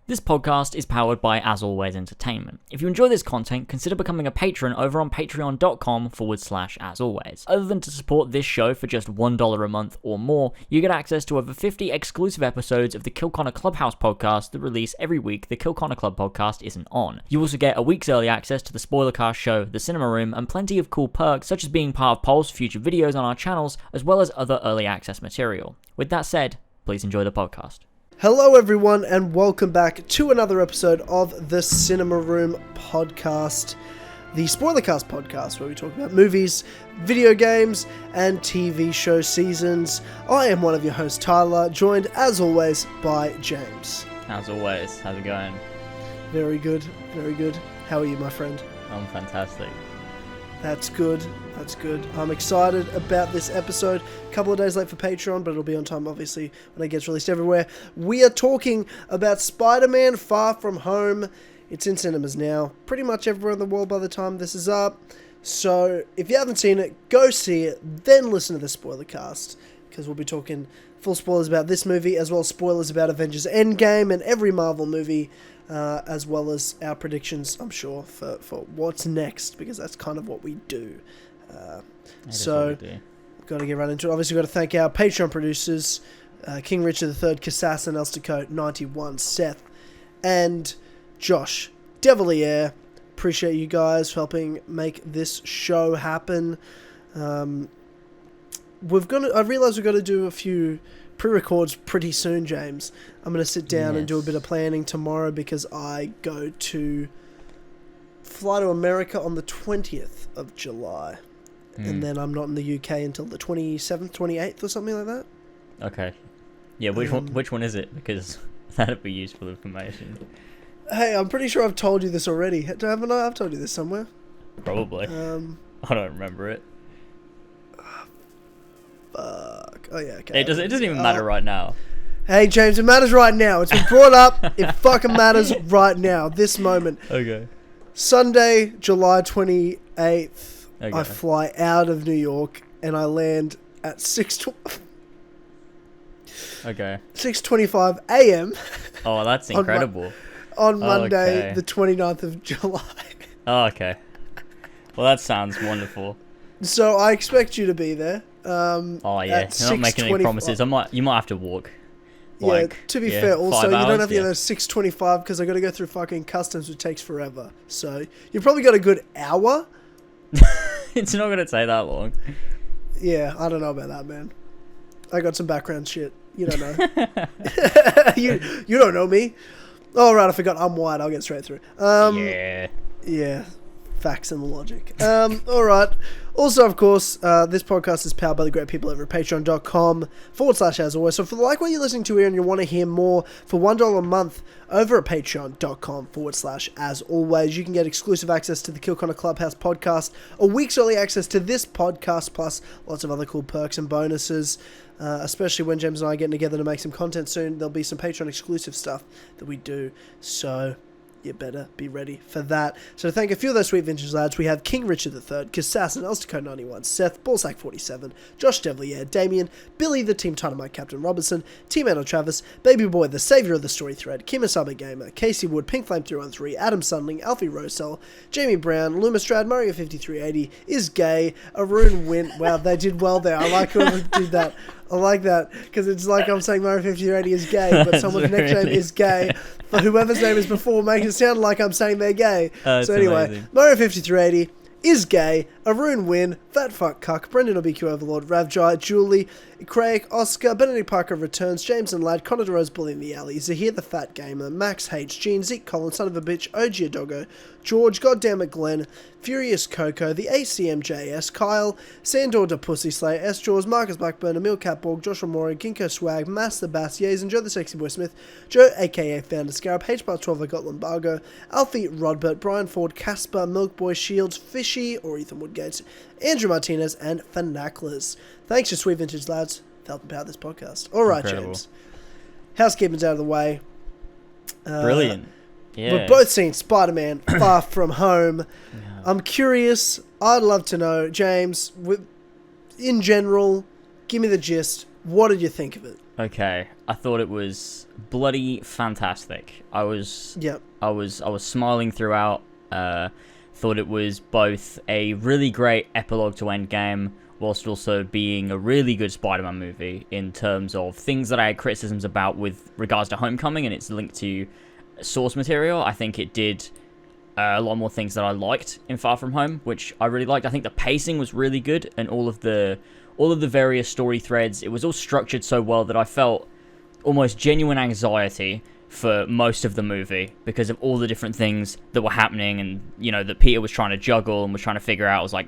This podcast is powered by As Always Entertainment. If you enjoy this content, consider becoming a patron over on patreon.com/asalways. Other than to support this show for just $1 a month or more, you get access to over 50 exclusive episodes of the Kill Connor Clubhouse podcast that release every week the Kill Connor Club podcast isn't on. You also get a week's early access to the Spoilercast show, The Cinema Room, and plenty of cool perks such as being part of polls for future videos on our channels, as well as other early access material. With that said, please enjoy the podcast. Hello everyone and welcome back to another episode of the Cinema Room podcast, the Spoilercast podcast where we talk about movies, video games and TV show seasons. I am one of your hosts, Tyler, joined as always by James. As always, how's it going? Very good, very good. How are you, my friend? I'm fantastic. That's good. That's good. I'm excited about this episode. A couple of days late for Patreon, but it'll be on time, obviously, when it gets released everywhere. We are talking about Spider-Man Far From Home. It's in cinemas now, pretty much everywhere in the world by the time this is up. So, if you haven't seen it, go see it, then listen to the spoiler cast, because we'll be talking full spoilers about this movie, as well as spoilers about Avengers Endgame and every Marvel movie, as well as our predictions, I'm sure, for what's next, because that's kind of what we do. So, we've got to get right into it. Obviously, we've got to thank our Patreon producers, King Richard III, Kassassin, Elsticote, 91, Seth, and Josh, Devillier. Appreciate you guys for helping make this show happen. I realise we've got to do a few pre-records pretty soon, James. I'm going to sit down and do a bit of planning tomorrow because I go to fly to America on the 20th of July. And then I'm not in the UK until the 27th, 28th or something like that. Okay. Yeah, which one is it? Because that'd be useful information. Hey, I'm pretty sure I've told you this already. Haven't I? I've told you this somewhere. Probably. I don't remember it. Fuck. Oh, yeah, okay. It doesn't even matter right now. Hey, James, it matters right now. It's been brought up. It fucking matters right now, this moment. Okay. Sunday, July 28th. Okay. I fly out of New York and I land at 6:25 a.m. Oh, that's incredible. On Monday, the 29th of July. Oh, okay. Well, that sounds wonderful. So I expect you to be there. Oh yeah, you're not making any promises. You might have to walk. To be fair, also, you don't have to get there at 6:25 because I got to go through fucking customs, which takes forever. So you probably got a good hour. It's not going to take that long. Yeah, I don't know about that, man. I got some background shit. You don't know. you don't know me. Oh, right, I forgot I'm white. I'll get straight through. Yeah. Facts and logic. All right. Also, of course, this podcast is powered by the great people over at patreon.com/as always. So if you like what you're listening to here and you want to hear more, for $1 a month over at patreon.com/as always, you can get exclusive access to the Kill Connor Clubhouse podcast, a week's early access to this podcast, plus lots of other cool perks and bonuses. Especially when James and I are getting together to make some content soon. There'll be some Patreon exclusive stuff that we do. So you better be ready for that. So to thank a few of those sweet vintage lads, we have King Richard III, Kassassin, Elsticote 91, Seth, Ballsack 47, Josh Devillier, Damian, Billy the Team Tynamite Captain Robertson, Tman Travis, Baby Boy the Saviour of the Story Thread, KEMOSABE Gamer, Casey Wood, Pink Flame 313, Adam Sundling, Alfie Rowsell, Jamie Brown, Lumistrad, Mario 5380 is gay, ArunWyn. Wow, they did well there. I like whoever did that. I like that, because it's like I'm saying Mario 5380 is gay, but someone's next name is gay, for whoever's name is before, making it sound like I'm saying they're gay. So anyway, amazing. Mario 5380 is gay, ArunWyn, Fuck Cuck, Brendon Overlord, RAVJAI, Julli, Ikraik, Oscar, Benedict Parker returns, James and Lad, Connor Durose Bully in the alley, Zahir the FAT Gamer, Max H, Gene, Zeek Collins, Son of a Bitch, Ogeaidogo, George, Dammit Glenn, Furious Coco, the ACMJS, Kyle, Sandor the Pussy Slayer, S. Jaws, Marcus Blackburn, Emil Katborg, Josh Romero, Ginko Swag, Master Bass, Yazen, Joe the Sexy Boi Smith, Joe A.K.A FoundedScarab, H-Bar12, I got Lumbago, Alfie Rodbert, Brian Ford, Casper, Milkboy, Shields, Fishy, or Ethan Woodgates, Andreu Martinez, and Fanaclers. Thanks to sweet vintage lads for helping power this podcast. All right, incredible. James. Housekeeping's out of the way. Brilliant. Yeah. We've both seen Spider-Man Far From Home. Yeah. I'm curious. I'd love to know, James, in general, give me the gist. What did you think of it? Okay, I thought it was bloody fantastic. I was smiling throughout. Thought it was both a really great epilogue to Endgame, whilst also being a really good Spider-Man movie in terms of things that I had criticisms about with regards to Homecoming and its link to source material. I think it did a lot more things that I liked in Far From Home, which I really liked. I think the pacing was really good, and all of the various story threads, it was all structured so well that I felt almost genuine anxiety for most of the movie because of all the different things that were happening, and that Peter was trying to juggle and was trying to figure out. I was like,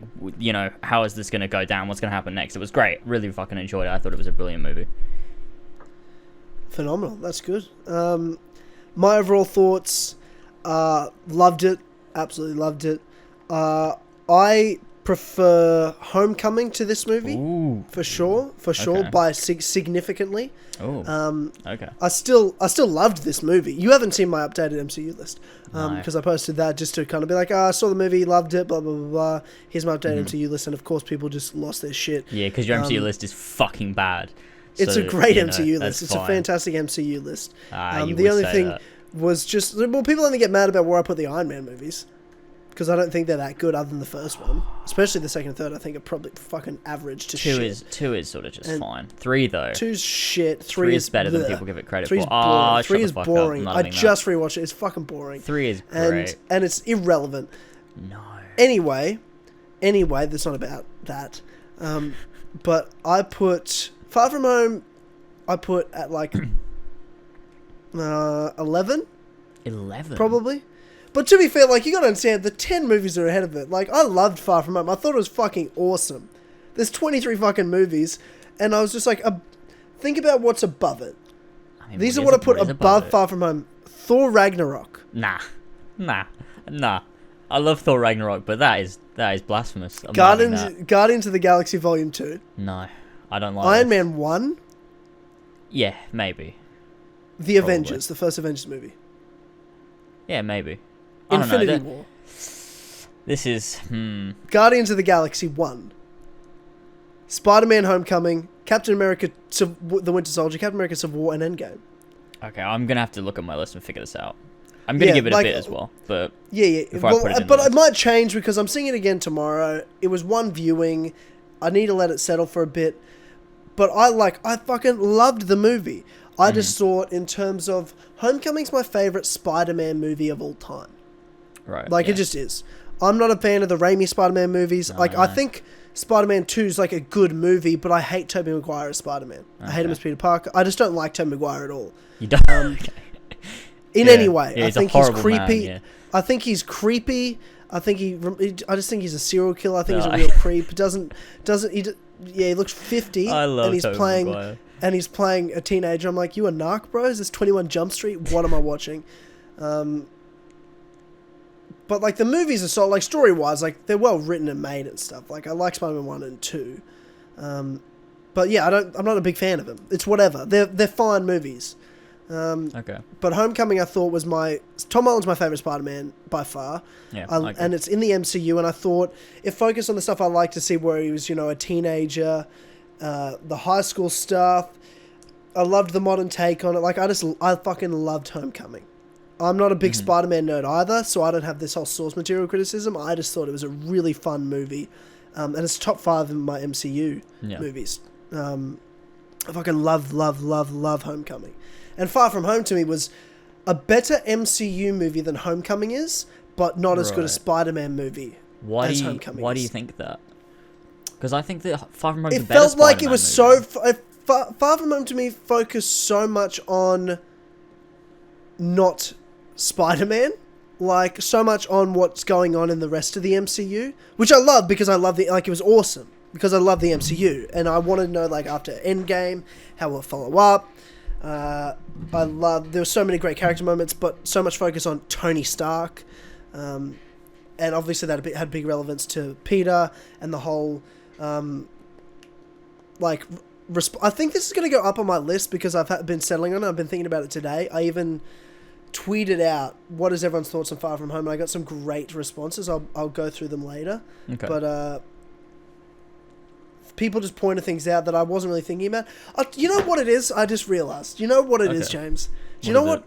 how is this going to go down? What's going to happen next? It was great. Really fucking enjoyed it. I thought it was a brilliant movie. Phenomenal. That's good. My overall thoughts, loved it. Absolutely loved it. I prefer Homecoming to this movie. Ooh. For sure, Okay. by significantly. Oh, okay. I still loved this movie. You haven't seen my updated MCU list, because I posted that just to kind of be like, I saw the movie, loved it, blah blah blah blah. Here's my updated MCU list, and of course people just lost their shit. Yeah, because your MCU list is fucking bad. It's a great MCU list. That's It's fine. a fantastic MCU list. You the would only say thing that. was just, well, people only get mad about where I put the Iron Man movies, because I don't think they're that good other than the first one. Especially the second and third, I think are probably fucking average to shit. Two is sort of just fine. 3 though. 2's shit. 3 is better than bleh. people give it credit 3's for. boring. 3 shut is the fuck boring. up. I just rewatched it. It's fucking boring. 3 is great. And it's irrelevant. No. Anyway, that's not about that. But I put Far From Home, I put at like 11? 11? Probably. But to be fair, like, you gotta understand, the 10 movies are ahead of it. Like, I loved Far From Home. I thought it was fucking awesome. There's 23 fucking movies, and I was just like, think about what's above it. I mean, These are what I put above Far From Home. Thor Ragnarok. Nah. I love Thor Ragnarok, but that is blasphemous. I'm not having that. Guardians of the Galaxy Volume 2. No, I don't like Iron this. Man 1. Yeah, maybe. The Avengers, the first Avengers movie. Yeah, maybe. I don't Infinity know. War. This is... Guardians of the Galaxy 1. Spider-Man Homecoming. Captain America The Winter Soldier. Captain America Civil War and Endgame. Okay, I'm going to have to look at my list and figure this out. I'm going to give it a bit as well, but... Yeah. But it might change because I'm seeing it again tomorrow. It was one viewing. I need to let it settle for a bit. But I fucking loved the movie. I just thought in terms of... Homecoming's my favourite Spider-Man movie of all time. Right. It just is. I'm not a fan of the Raimi Spider-Man movies. No. I think Spider-Man 2 is like a good movie, but I hate Tobey Maguire as Spider-Man. I hate him as Peter Parker. I just don't like Tobey Maguire at all. You don't? In any way. Yeah, I think he's creepy. Man, yeah. I think he's creepy. I just think he's a serial killer. I think he's a real creep. He looks 50 I love and he's Tobey playing Maguire. and he's playing a teenager. I'm like, you a narc, bro? Is this 21 Jump Street? What am I watching? But like the movies are so like story wise, like they're well written and made and stuff. Like I like Spider-Man 1 and 2. But yeah, I'm not a big fan of them. It's whatever. They're fine movies. Okay. But Homecoming I thought was Tom Holland's my favourite Spider-Man by far. Yeah. And it's in the MCU, and I thought it focused on the stuff I like to see where he was, a teenager, the high school stuff. I loved the modern take on it. Like I fucking loved Homecoming. I'm not a big Spider-Man nerd either, so I don't have this whole source material criticism. I just thought it was a really fun movie. And it's top 5 in my MCU movies. I fucking love Homecoming. And Far From Home to me was a better MCU movie than Homecoming is, but not as good a Spider-Man movie as Homecoming is. Why do you think that? Because I think that Far From Home is a It better felt like it Spider-Man was movie. Far From Home to me focused so much on not Spider-Man, like so much on what's going on in the rest of the MCU, which I love because I love it was awesome because I love the MCU and I wanted to know like after Endgame how we'll follow up. There were so many great character moments, but so much focus on Tony Stark, and obviously that had big relevance to Peter and the whole I think this is going to go up on my list because I've been settling on it. I've been thinking about it today. I even tweeted out what is everyone's thoughts on Far From Home, and I got some great responses. I'll go through them later. Okay. But people just pointed things out that I wasn't really thinking about. You know what it is? I just realised. You know what it is, James? Do you know what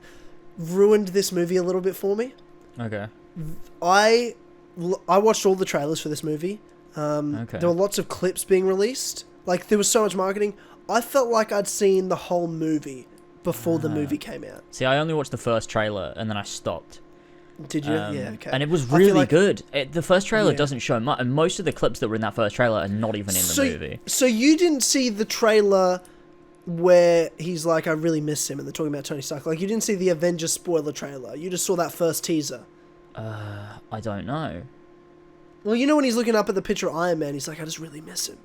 ruined this movie a little bit for me? Okay. I watched all the trailers for this movie. There were lots of clips being released. Like, there was so much marketing. I felt like I'd seen the whole movie before the movie came out. See, I only watched the first trailer and then I stopped. Did you? Yeah, okay. And it was really good. The first trailer doesn't show much, and most of the clips that were in that first trailer are not even in the movie. So you didn't see the trailer where he's like, I really miss him, and they're talking about Tony Stark. Like, you didn't see the Avengers spoiler trailer. You just saw that first teaser. I don't know. Well, you know when he's looking up at the picture of Iron Man, he's like, I just really miss him.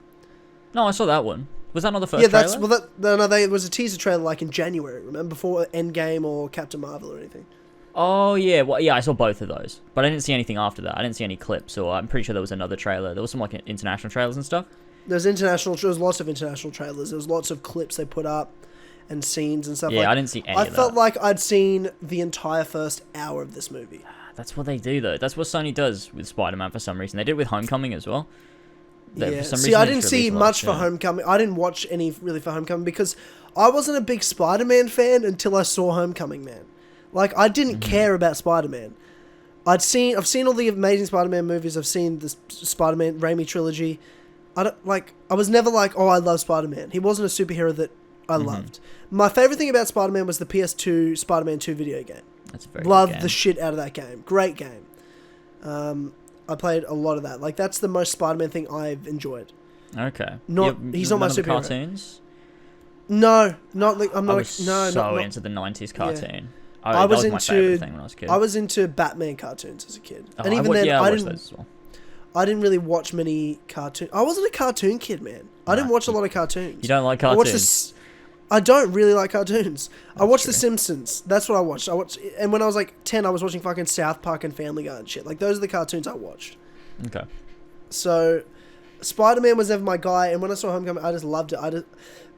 No, I saw that one. Was that not the first trailer? It was a teaser trailer like in January, remember? Before Endgame or Captain Marvel or anything. Oh, yeah. Well, yeah, I saw both of those. But I didn't see anything after that. I didn't see any clips, or I'm pretty sure there was another trailer. There was some, like, international trailers and stuff. There's lots of international trailers. There's lots of clips they put up and scenes and stuff. Yeah, I didn't see any of that. I felt like I'd seen the entire first hour of this movie. That's what they do, though. That's what Sony does with Spider-Man for some reason. They did it with Homecoming as well. Yeah. See, I didn't see much for Homecoming. I didn't watch any really for Homecoming because I wasn't a big Spider-Man fan until I saw Homecoming, man. Like, I didn't care about Spider-Man. I've seen all the Amazing Spider-Man movies. I've seen the Spider-Man Raimi trilogy. I was never like, oh, I love Spider-Man. He wasn't a superhero that I loved. My favorite thing about Spider-Man was the PS2 Spider-Man 2 video game. That's a very Loved good game. the shit out of that game. Great game. I played a lot of that. Like, that's the most Spider-Man thing I've enjoyed. Okay. He's not my superhero. Cartoons? No, not like I'm not. I was not into the 90s cartoon. Yeah. That was my favorite thing when I was a kid. I was into Batman cartoons as a kid, Oh, and even then, I watched those as well. I didn't really watch many cartoons. I wasn't a cartoon kid, man. I didn't watch a lot of cartoons. You don't like cartoons? I don't really like cartoons. I watched The Simpsons. That's what I watched. And when I was like 10, I was watching fucking South Park and Family Guy and shit. Like, those are the cartoons I watched. Okay. So, Spider-Man was never my guy, and when I saw Homecoming, I just loved it.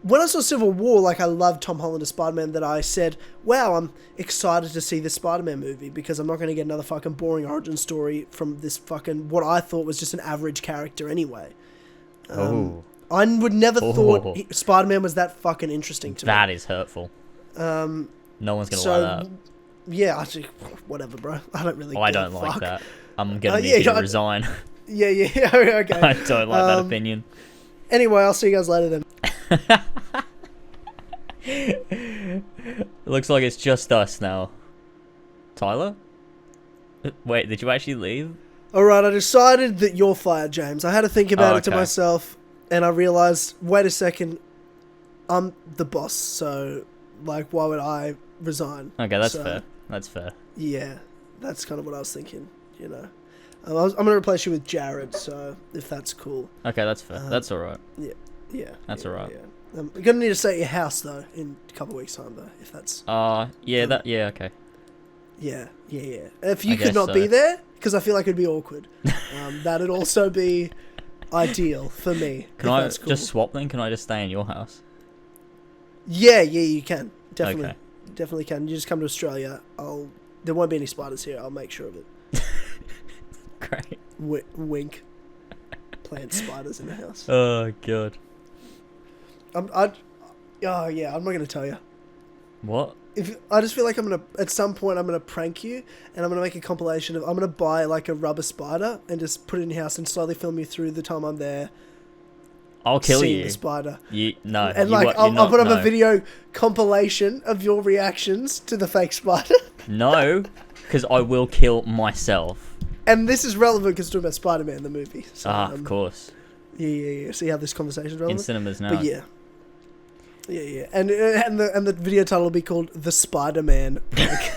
When I saw Civil War, like, I loved Tom Holland as Spider-Man, that I said, wow, I'm excited to see this Spider-Man movie because I'm not going to get another fucking boring origin story from this fucking, what I thought was just an average character anyway. I would never thought Spider-Man was that fucking interesting to me. That is hurtful. No one's going to like that. Yeah, actually, whatever, bro. I don't really I don't like that. I'm going to need you to resign. Yeah, okay. I don't like that opinion. Anyway, I'll see you guys later then. It looks like it's just us now. Tyler? Wait, did you actually leave? Alright, I decided that you're fired, James. I had to think about it to myself, and I realised, wait a second, I'm the boss, so, like, why would I resign? Okay, that's fair. That's fair. Yeah, that's kind of what I was thinking, you know. I'm going to replace you with Jared, so, if that's cool. Okay, that's fair. That's alright. Yeah. That's alright. Yeah. I'm going to need to stay at your house, though, in a couple of weeks' time, though, if that's... okay. Yeah. If you could not be there, because I feel like it'd be awkward, that'd also be ideal for me. Can I just swap then? Can I just stay in your house? Yeah, you can. Definitely. Okay. Definitely can. You just come to Australia. There won't be any spiders here. I'll make sure of it. Great. Wink. Plant spiders in the house. Oh, God. I'm not going to tell you. What? I just feel like at some point I'm gonna prank you, and I'm gonna make a compilation of, I'm gonna buy like a rubber spider and just put it in your house and slowly film you through the time I'm there. I'll kill you. The spider. I'll put up a video compilation of your reactions to the fake spider. No, because I will kill myself. And this is relevant because we're talking about Spider-Man the movie. So, of course. Yeah. See how this conversation is relevant? In cinemas now. But yeah. And the video title will be called The Spider-Man Prank.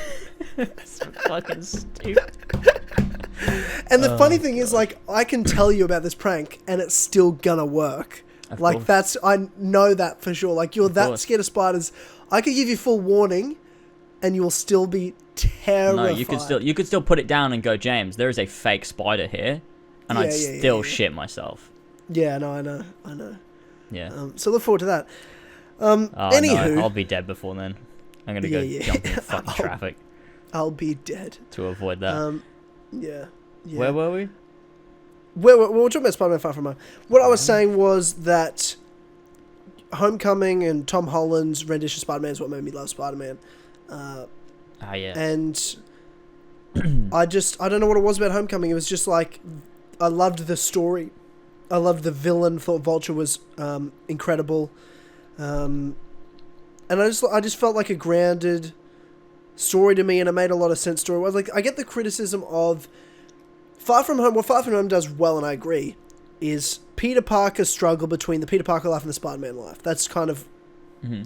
That's fucking stupid. And the funny thing is, like, I can tell you about this prank and it's still gonna work. Like, I know that for sure. Like, you're that scared of spiders. I could give you full warning and you will still be terrified. No, you could still put it down and go, James, there is a fake spider here. And I'd still shit myself. Yeah, no, I know. Yeah. So look forward to that. Anywho, no, I'll be dead before then. I'm gonna go jump in fucking traffic. I'll be dead to avoid that. Yeah. Where were we? we're talking about Spider-Man Far From Home. What I was saying was that Homecoming and Tom Holland's rendition of Spider-Man is what made me love Spider-Man. Yeah. And I don't know what it was about Homecoming. It was just like, I loved the story. I loved the villain. Thought Vulture was incredible. And I just felt like a grounded story to me, and it made a lot of sense story-wise. Like, I get the criticism of Far From Home. What Far From Home does well, and I agree, is Peter Parker's struggle between the Peter Parker life and the Spider-Man life. That's kind of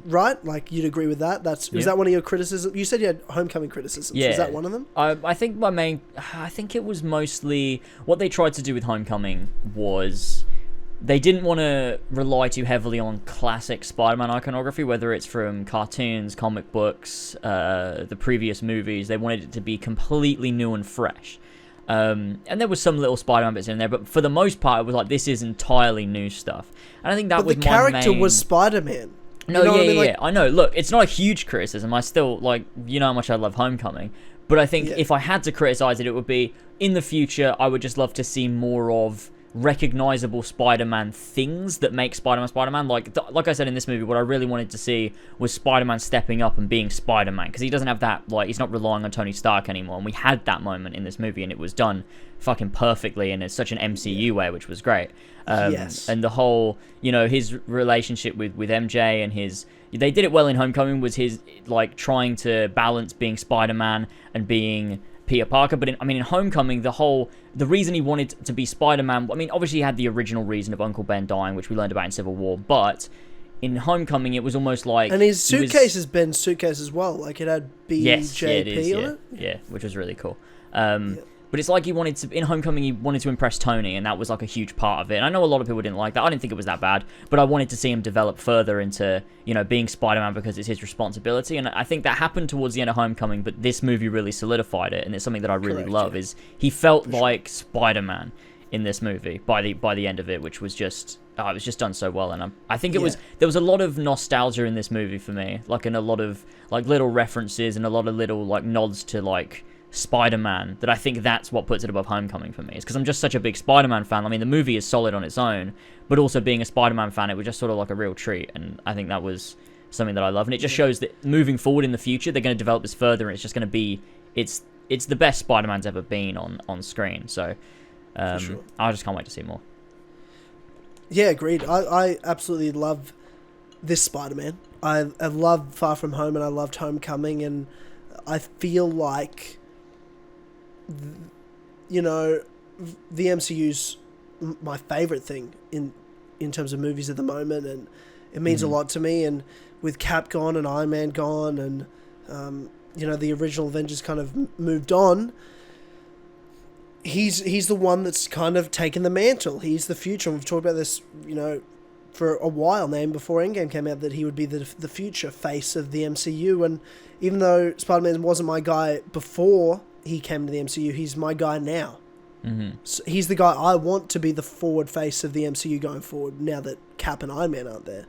right. Like, you'd agree with that. Was that one of your criticisms? You said you had Homecoming criticisms. Yeah. Was that one of them? I think I think it was mostly what they tried to do with Homecoming was they didn't want to rely too heavily on classic Spider-Man iconography, whether it's from cartoons, comic books, the previous movies. They wanted it to be completely new and fresh. And there was some little Spider-Man bits in there, but for the most part, it was like, this is entirely new stuff. And I think that was the character was Spider-Man. No, you know what I mean? Yeah. I know. Look, it's not a huge criticism. I still, like, you know how much I love Homecoming. But I think if I had to criticize it, it would be, in the future, I would just love to see more of recognizable Spider-Man things that make Spider-Man Spider-Man. Like I said in this movie, what I really wanted to see was Spider-Man stepping up and being Spider-Man, because he doesn't have that, like, he's not relying on Tony Stark anymore, and we had that moment in this movie, and it was done fucking perfectly, and it's such an MCU way, which was great. Yes. And the whole, you know, his relationship with MJ, and they did it well in Homecoming, was his, like, trying to balance being Spider-Man and being Peter Parker. But in Homecoming, the reason he wanted to be Spider-Man, I mean, obviously he had the original reason of Uncle Ben dying, which we learned about in Civil War, but in Homecoming, it was almost like... And his suitcase is Ben's suitcase as well. Like, it had BJP on it. Yeah, which was really cool. But it's like in Homecoming, he wanted to impress Tony, and that was like a huge part of it. And I know a lot of people didn't like that. I didn't think it was that bad, but I wanted to see him develop further into, you know, being Spider-Man, because it's his responsibility. And I think that happened towards the end of Homecoming, but this movie really solidified it, and it's something that I really love, is he felt like Spider-Man in this movie by the end of it, which was just... it was just done so well, and I think there was a lot of nostalgia in this movie for me, like, in a lot of, like, little references and a lot of little, like, nods to, like, Spider-Man, that I think that's what puts it above Homecoming for me. Is because I'm just such a big Spider-Man fan. I mean, the movie is solid on its own, but also being a Spider-Man fan, it was just sort of like a real treat, and I think that was something that I love, and it just shows that moving forward in the future, they're going to develop this further, and it's just going to be, it's the best Spider-Man's ever been on screen, so sure. I just can't wait to see more. Yeah, agreed. I absolutely love this Spider-Man. I love Far From Home, and I loved Homecoming, and I feel like, you know, the MCU's my favourite thing in terms of movies at the moment, and it means a lot to me. And with Cap gone and Iron Man gone, and you know, the original Avengers kind of moved on, he's the one that's kind of taken the mantle. He's the future, and we've talked about this, you know, for a while now, before Endgame came out, that he would be the future face of the MCU. And even though Spider-Man wasn't my guy before he came to the MCU, he's my guy now. So he's the guy I want to be the forward face of the MCU going forward, now that Cap and Iron Man aren't there.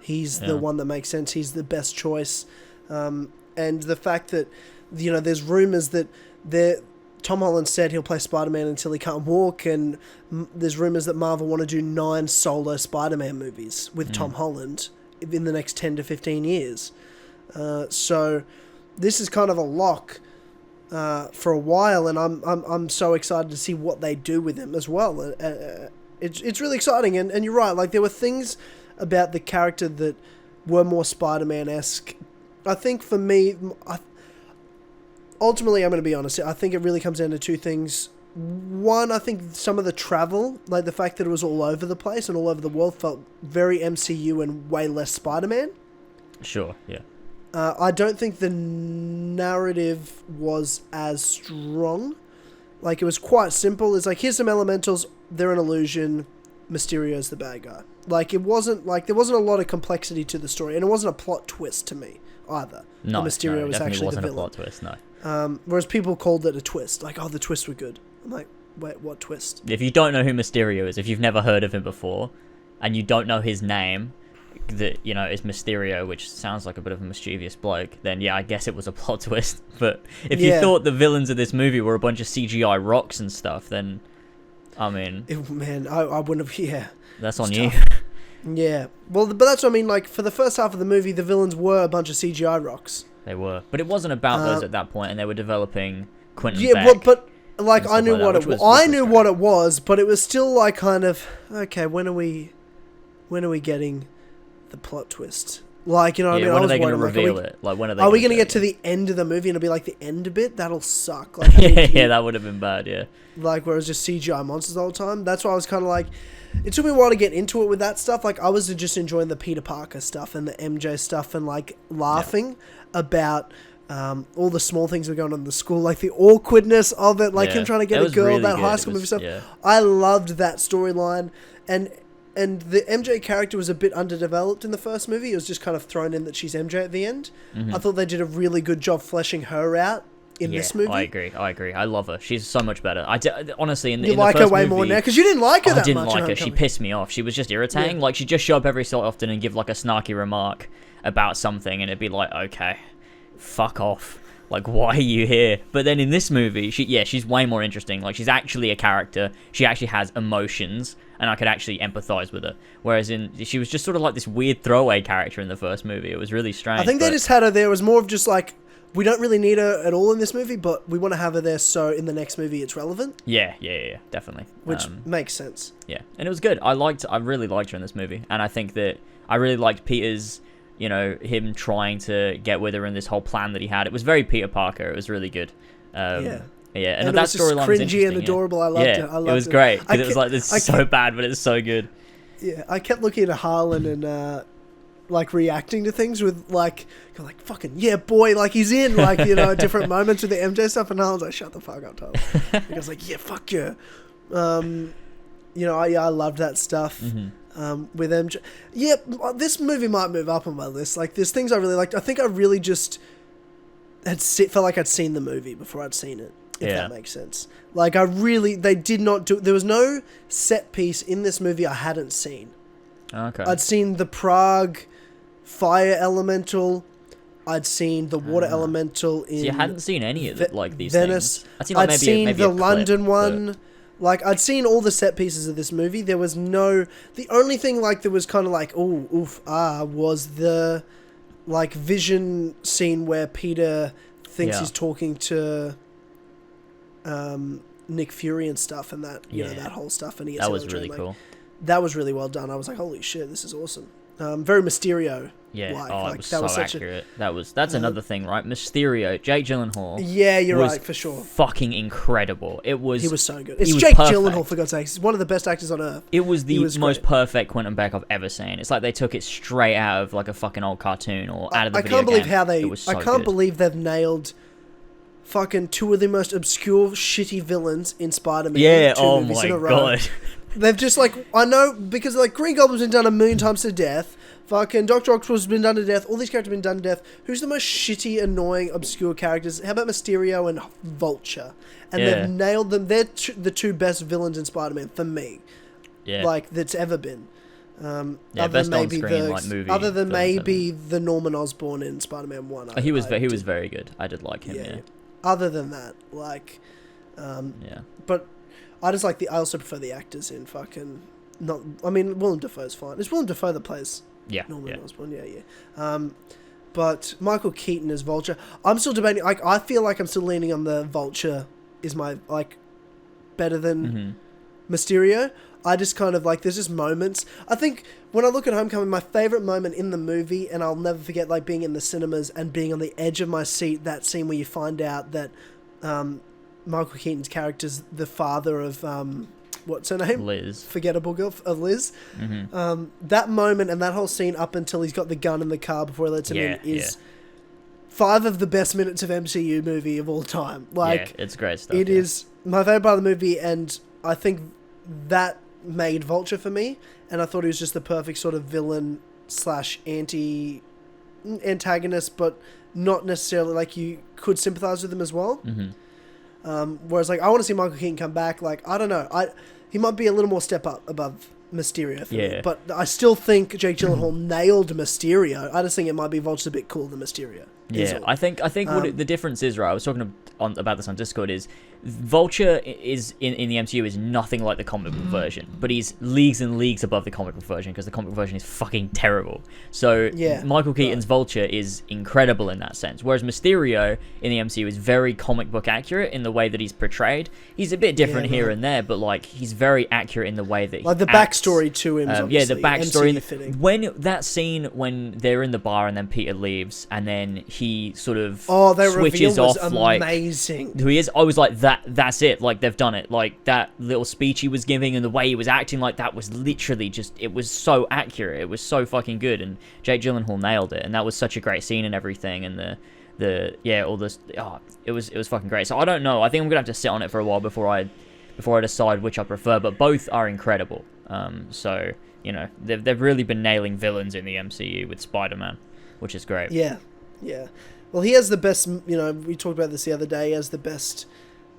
He's the one that makes sense. He's the best choice. And the fact that, you know, there's rumors that Tom Holland said he'll play Spider-Man until he can't walk, and there's rumors that Marvel want to do 9 solo Spider-Man movies with Tom Holland in the next 10 to 15 years. So this is kind of a lock for a while, and I'm so excited to see what they do with him as well. It's really exciting, and you're right. Like, there were things about the character that were more Spider-Man-esque. I think for me, ultimately, I'm going to be honest, I think it really comes down to 2 things. One, I think some of the travel, like the fact that it was all over the place and all over the world, felt very MCU and way less Spider-Man. Sure, yeah. I don't think the narrative was as strong. Like, it was quite simple. It's like, here's some elementals, they're an illusion, Mysterio's the bad guy. Like, it wasn't, like, there wasn't a lot of complexity to the story, and it wasn't a plot twist to me either. No, Mysterio was actually the villain. It wasn't a plot twist, no. Whereas people called it a twist. Like, oh, the twists were good. I'm like, wait, what twist? If you don't know who Mysterio is, if you've never heard of him before, and you don't know his name, that, you know, is Mysterio, which sounds like a bit of a mischievous bloke, then yeah, I guess it was a plot twist. But if you thought the villains of this movie were a bunch of CGI rocks and stuff, then I mean, I wouldn't have. Yeah, that's on you. Yeah, well, but that's what I mean. Like for the first half of the movie, the villains were a bunch of CGI rocks. They were, but it wasn't about those at that point, and they were developing Quentin. Yeah, Beck well, but like I knew what it was. I knew great. what it was, but it was still like kind of okay. When are we getting the plot twist? Like, you know what I mean? When are they going to reveal it? Like, when are we going to get to the end of the movie and it'll be like the end bit? That'll suck. Like, yeah, that would have been bad. Yeah. Like where it was just CGI monsters the whole time. That's why I was kind of like, it took me a while to get into it with that stuff. Like I was just enjoying the Peter Parker stuff and the MJ stuff and like laughing about all the small things that were going on in the school, like the awkwardness of it, like him trying to get a girl, really that high school movie stuff. Yeah. I loved that storyline, and the MJ character was a bit underdeveloped in the first movie. It was just kind of thrown in that she's MJ at the end. I thought they did a really good job fleshing her out in this movie. I agree. I love her. She's so much better. Honestly, in the like first her way movie, more now because you didn't like her that much. I didn't like her. She pissed me off. She was just irritating. Like she'd just show up every so often and give like a snarky remark about something, and it'd be like, okay, fuck off. Like, why are you here? But then in this movie, she's way more interesting. Like, she's actually a character. She actually has emotions, and I could actually empathize with her. Whereas she was just sort of like this weird throwaway character in the first movie. It was really strange. I think they just had her there. It was more of just like, we don't really need her at all in this movie, but we want to have her there so in the next movie it's relevant. Yeah, definitely. Which makes sense. Yeah, and it was good. I really liked her in this movie, and I think that I really liked Peter's, you know, him trying to get with her and this whole plan that he had. It was very Peter Parker. It was really good. And that storyline was cringy and adorable. I loved it. I loved it was great because it was like, this is so bad, but it's so good. Yeah, I kept looking at Harlan and like reacting to things with like fucking yeah boy, like he's in like, you know, different moments with the MJ stuff, and Harlan's like, shut the fuck up, Tyler. Like, I was like, yeah, fuck yeah. You know, I loved that stuff. With MJ. Yeah, this movie might move up on my list. Like, there's things I really liked. I think I really just felt like I'd seen the movie before I'd seen it, if that makes sense. Like, they did not do... There was no set piece in this movie I hadn't seen. Okay. I'd seen the Prague fire elemental. I'd seen the water elemental in... So you hadn't seen any of these Venice. Things? I'd seen maybe the London one... But... Like, I'd seen all the set pieces of this movie. There was no... The only thing, like, that was kind of like, was the, like, vision scene where Peter thinks he's talking to Nick Fury and stuff, and that, you know, that whole stuff. And he gets that was really cool. That was really well done. I was like, holy shit, this is awesome. Very Mysterio. Yeah, it was so accurate. That's another thing, right? Mysterio, Jake Gyllenhaal. Yeah, you're right, for sure. Fucking incredible. He was so good. It's Jake Gyllenhaal, for God's sake. He's one of the best actors on earth. It was the most perfect Quentin Beck I've ever seen. It's like they took it straight out of like a fucking old cartoon or out of the video game. I can't believe they've nailed fucking two of the most obscure, shitty villains in Spider-Man. Yeah, oh my god. They've just like, I know, because like Green Goblin's been done 1,000,000 times to death. Fucking Dr. Octopus has been done to death. All these characters have been done to death. Who's the most shitty, annoying, obscure characters? How about Mysterio and Vulture? And they've nailed them. They're the two best villains in Spider-Man for me. Yeah. Like, that's ever been. Best on-screen like movie. Other than maybe the Norman Osborn in Spider-Man 1. He was very good. I did like him, yeah. Other than that, like... But I just like I also prefer the actors in fucking... Willem Dafoe's fine. It's Willem Dafoe that plays... Norman Osborn, but Michael Keaton as Vulture. I'm still debating. Like, I feel like I'm still leaning on the Vulture is my better than Mysterio. I just kind of like there's just moments. I think when I look at Homecoming, my favorite moment in the movie, and I'll never forget, like being in the cinemas and being on the edge of my seat. That scene where you find out that Michael Keaton's character's the father of. What's her name? Liz. Forgettable girl of Liz. That moment and that whole scene up until he's got the gun in the car before he lets him in is 5 of the best minutes of MCU movie of all time. Like, it's great stuff. It is my favorite part of the movie, and I think that made Vulture for me. And I thought he was just the perfect sort of villain / antagonist, but not necessarily like you could sympathize with him as well. Whereas, like, I want to see Michael Keaton come back. Like, I don't know. He might be a little more step up above Mysterio for me. But I still think Jake Gyllenhaal nailed Mysterio. I just think it might be Vulture's a bit cooler than Mysterio. Yeah, I think what the difference is, right, I was talking about this on Discord, is Vulture is in the MCU is nothing like the comic book version, but he's leagues and leagues above the comic book version because the comic book version is fucking terrible. So Michael Keaton's Vulture is incredible in that sense, whereas Mysterio in the MCU is very comic book accurate in the way that he's portrayed. He's a bit different here and there, but like he's very accurate in the way that like the backstory to him. The backstory. When that scene when they're in the bar and then Peter leaves and then he sort of switches off amazing. Who he is. I was like, that's it. Like, they've done it. Like, that little speech he was giving and the way he was acting, like, that was literally just, it was so accurate. It was so fucking good. And Jake Gyllenhaal nailed it. And that was such a great scene and everything. And it was fucking great. So I don't know. I think I'm gonna have to sit on it for a while before I decide which I prefer. But both are incredible. So, you know, they've really been nailing villains in the MCU with Spider-Man, which is great. Yeah. Well, he has the best, you know, we talked about this the other day, he has the best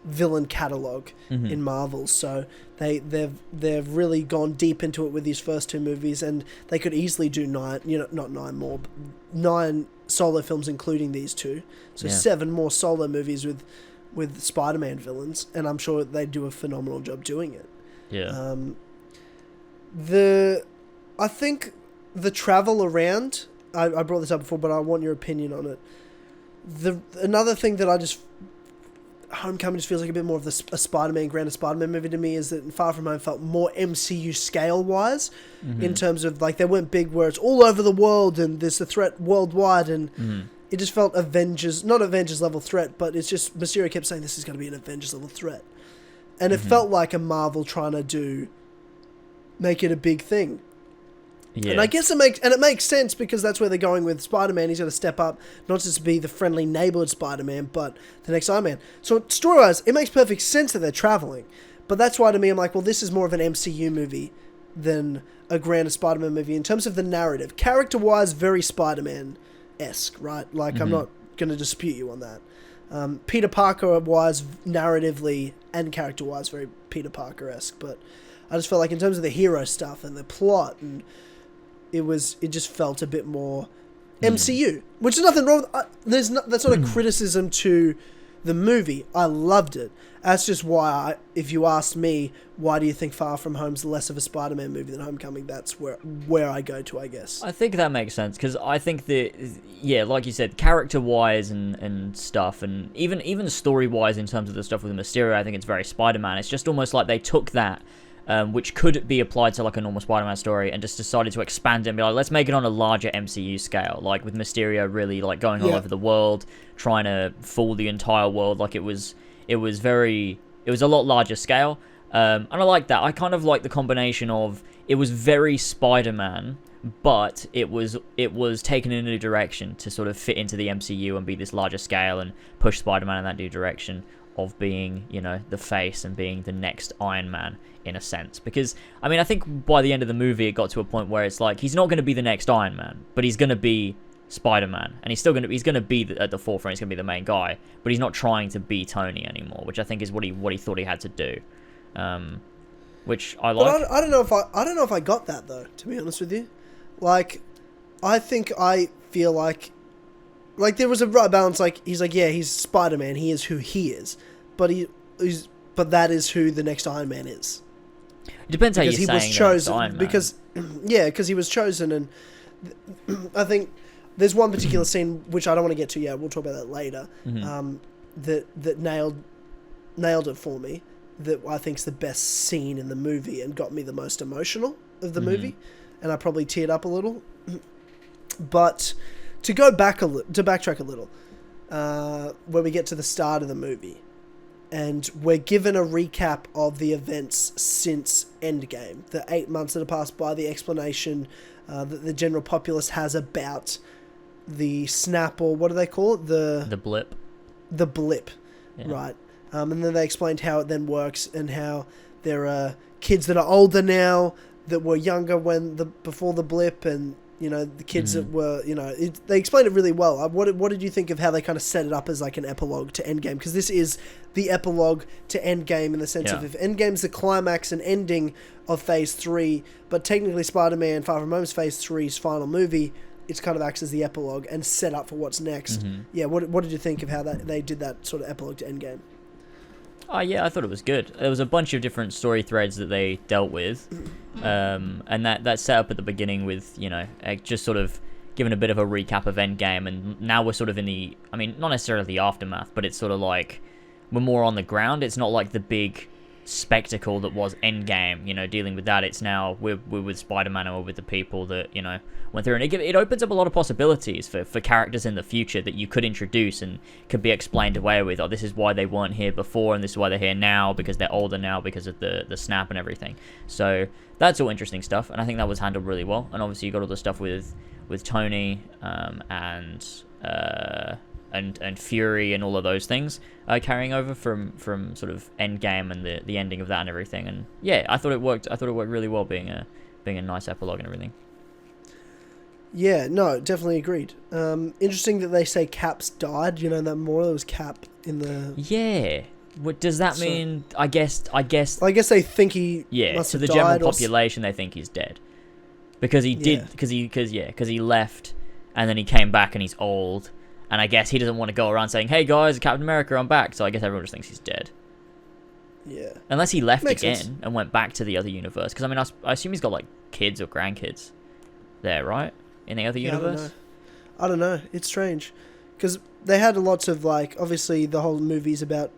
villain catalog in Marvel. So they've really gone deep into it with these first two movies, and they could easily do 9 solo films, including these two. So 7 more solo movies with Spider-Man villains, and I'm sure they do a phenomenal job doing it. Yeah. I think the travel around, I brought this up before, but I want your opinion on it. Another thing that Homecoming just feels like a bit more of a Spider-Man, grander Spider-Man movie to me, is that Far From Home felt more MCU scale-wise, in terms of, like, they weren't big where it's all over the world and there's a threat worldwide, and it just felt not Avengers level threat, but it's just, Mysterio kept saying this is going to be an Avengers level threat. And it felt like a Marvel trying to make it a big thing. Yeah. And I guess it makes sense because that's where they're going with Spider-Man. He's going to step up, not just to be the friendly neighborhood Spider-Man, but the next Iron Man. So story-wise, it makes perfect sense that they're traveling. But that's why to me, I'm like, well, this is more of an MCU movie than a grander Spider-Man movie in terms of the narrative. Character-wise, very Spider-Man-esque, right? Like, I'm not going to dispute you on that. Peter Parker-wise, narratively and character-wise, very Peter Parker-esque. But I just felt like in terms of the hero stuff and the plot and it just felt a bit more MCU, which is nothing wrong with. That's not a criticism to the movie. I loved it. That's just why, if you asked me, why do you think Far From Home's less of a Spider-Man movie than Homecoming? That's where I go to, I guess. I think that makes sense, because I think that, like you said, character-wise and stuff, and even story-wise in terms of the stuff with Mysterio, I think it's very Spider-Man. It's just almost like they took that, which could be applied to like a normal Spider-Man story, and just decided to expand it and be like, let's make it on a larger MCU scale, like with Mysterio really like going all over the world, trying to fool the entire world. Like it was a lot larger scale, and I like that. I kind of like the combination of, it was very Spider-Man, but it was taken in a new direction to sort of fit into the MCU and be this larger scale and push Spider-Man in that new direction of being, you know, the face and being the next Iron Man in a sense. Because, I mean, I think by the end of the movie, it got to a point where it's like, he's not going to be the next Iron Man, but he's going to be Spider-Man, and he's going to be at the forefront. He's going to be the main guy, but he's not trying to be Tony anymore, which I think is what he thought he had to do, which I like. But I don't know if I got that though, to be honest with you. Like, I feel like there was a right balance. Like, he's like, yeah, he's Spider-Man. He is who he is, but but that is who the next Iron Man is. It depends how you're saying he was chosen, because he was chosen, and I think there's one particular scene which I don't want to get to yet. We'll talk about that later. That nailed it for me. That I think is the best scene in the movie and got me the most emotional of the movie, and I probably teared up a little. But to backtrack a little, when we get to the start of the movie, and we're given a recap of the events since Endgame, the 8 months that have passed by, the explanation that the general populace has about the snap, or what do they call it? The blip. The blip, right. And then they explained how it then works, and how there are kids that are older now that were younger before the blip, and the kids that were, they explained it really well. What did you think of how they kind of set it up as like an epilogue to Endgame? Because this is the epilogue to Endgame in the sense of if Endgame's the climax and ending of Phase 3, but technically Spider-Man Far From Home's Phase 3's final movie, it kind of acts as the epilogue and set up for what's next. Yeah, what did you think of how they did that sort of epilogue to Endgame? Oh yeah, I thought it was good. There was a bunch of different story threads that they dealt with, and that set up at the beginning with just sort of giving a bit of a recap of Endgame, and now we're sort of in the, I mean, not necessarily the aftermath, but it's sort of like we're more on the ground. It's not like the big spectacle that was Endgame, dealing with that. It's now we're with Spider-Man or with the people that went through, and it opens up a lot of possibilities for characters in the future that you could introduce and could be explained away with. Oh, this is why they weren't here before, and this is why they're here now because they're older now because of the snap and everything. So that's all interesting stuff, and I think that was handled really well. And obviously you got all the stuff with Tony and Fury and all of those things carrying over from sort of Endgame and the ending of that and everything. And yeah, I thought it worked really well being a nice epilogue and everything. Yeah, no, definitely agreed. Interesting that they say Cap's died. That more there was Cap in the... Yeah. What does that mean? I guess they think he must to have the died general population they think he's dead. Because he did, because he left and then he came back and he's old. And I guess he doesn't want to go around saying, "Hey guys, Captain America, I'm back." So I guess everyone just thinks he's dead. Yeah. Unless he left Makes again sense. and went back to the other universe. Because I mean, I assume he's got like kids or grandkids there, right? In the other universe. I don't know. It's strange because they had lots of like, obviously the whole movie's about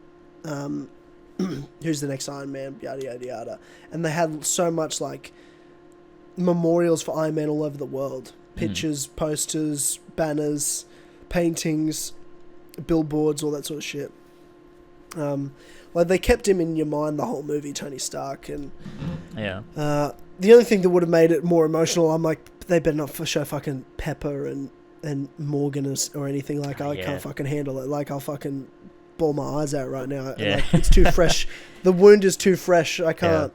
who's the next Iron Man, yada yada yada, and they had so much like memorials for Iron Man all over the world, pictures, posters, banners, paintings, billboards, all that sort of shit. Like they kept him in your mind the whole movie, Tony Stark, and the only thing that would have made it more emotional, I'm like, they better not show fucking Pepper and Morgan or anything. Like I can't fucking handle it. Like I'll fucking bawl my eyes out right now. Like, it's too fresh. The wound is too fresh. I can't.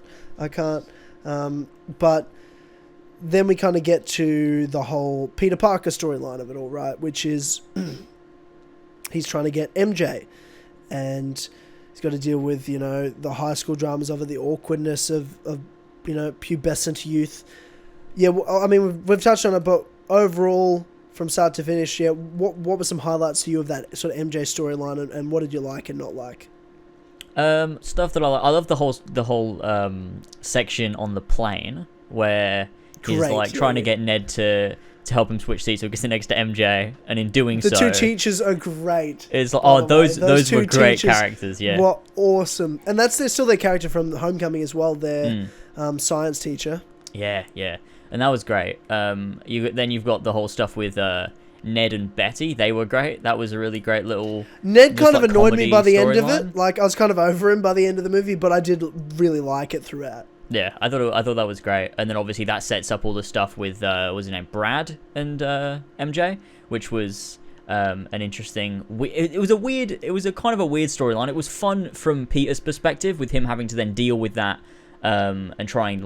But then we kind of get to the whole Peter Parker storyline of it all, right? Which is he's trying to get MJ, and he's got to deal with the high school dramas of it, the awkwardness of pubescent youth. Yeah, I mean we've touched on it, but overall from start to finish, what were some highlights to you of that sort of MJ storyline, and what did you like and not like? Stuff that I love the whole section on the plane where he's trying to get Ned to help him switch seats so he can sit next to MJ, and in doing the two teachers are great. It's like, those were great characters. Yeah, were awesome, and that's still their character from Homecoming as well. Their science teacher. Yeah, and that was great. You've got the whole stuff with Ned and Betty. They were great. That was a really great little... Ned kind of annoyed me by the end of it. Like, I was kind of over him by the end of the movie, but I did really like it throughout. Yeah, I thought that was great. And then obviously that sets up all the stuff with, what was his name, Brad and MJ, which was an interesting... It was a kind of a weird storyline. It was fun from Peter's perspective, with him having to then deal with that and try and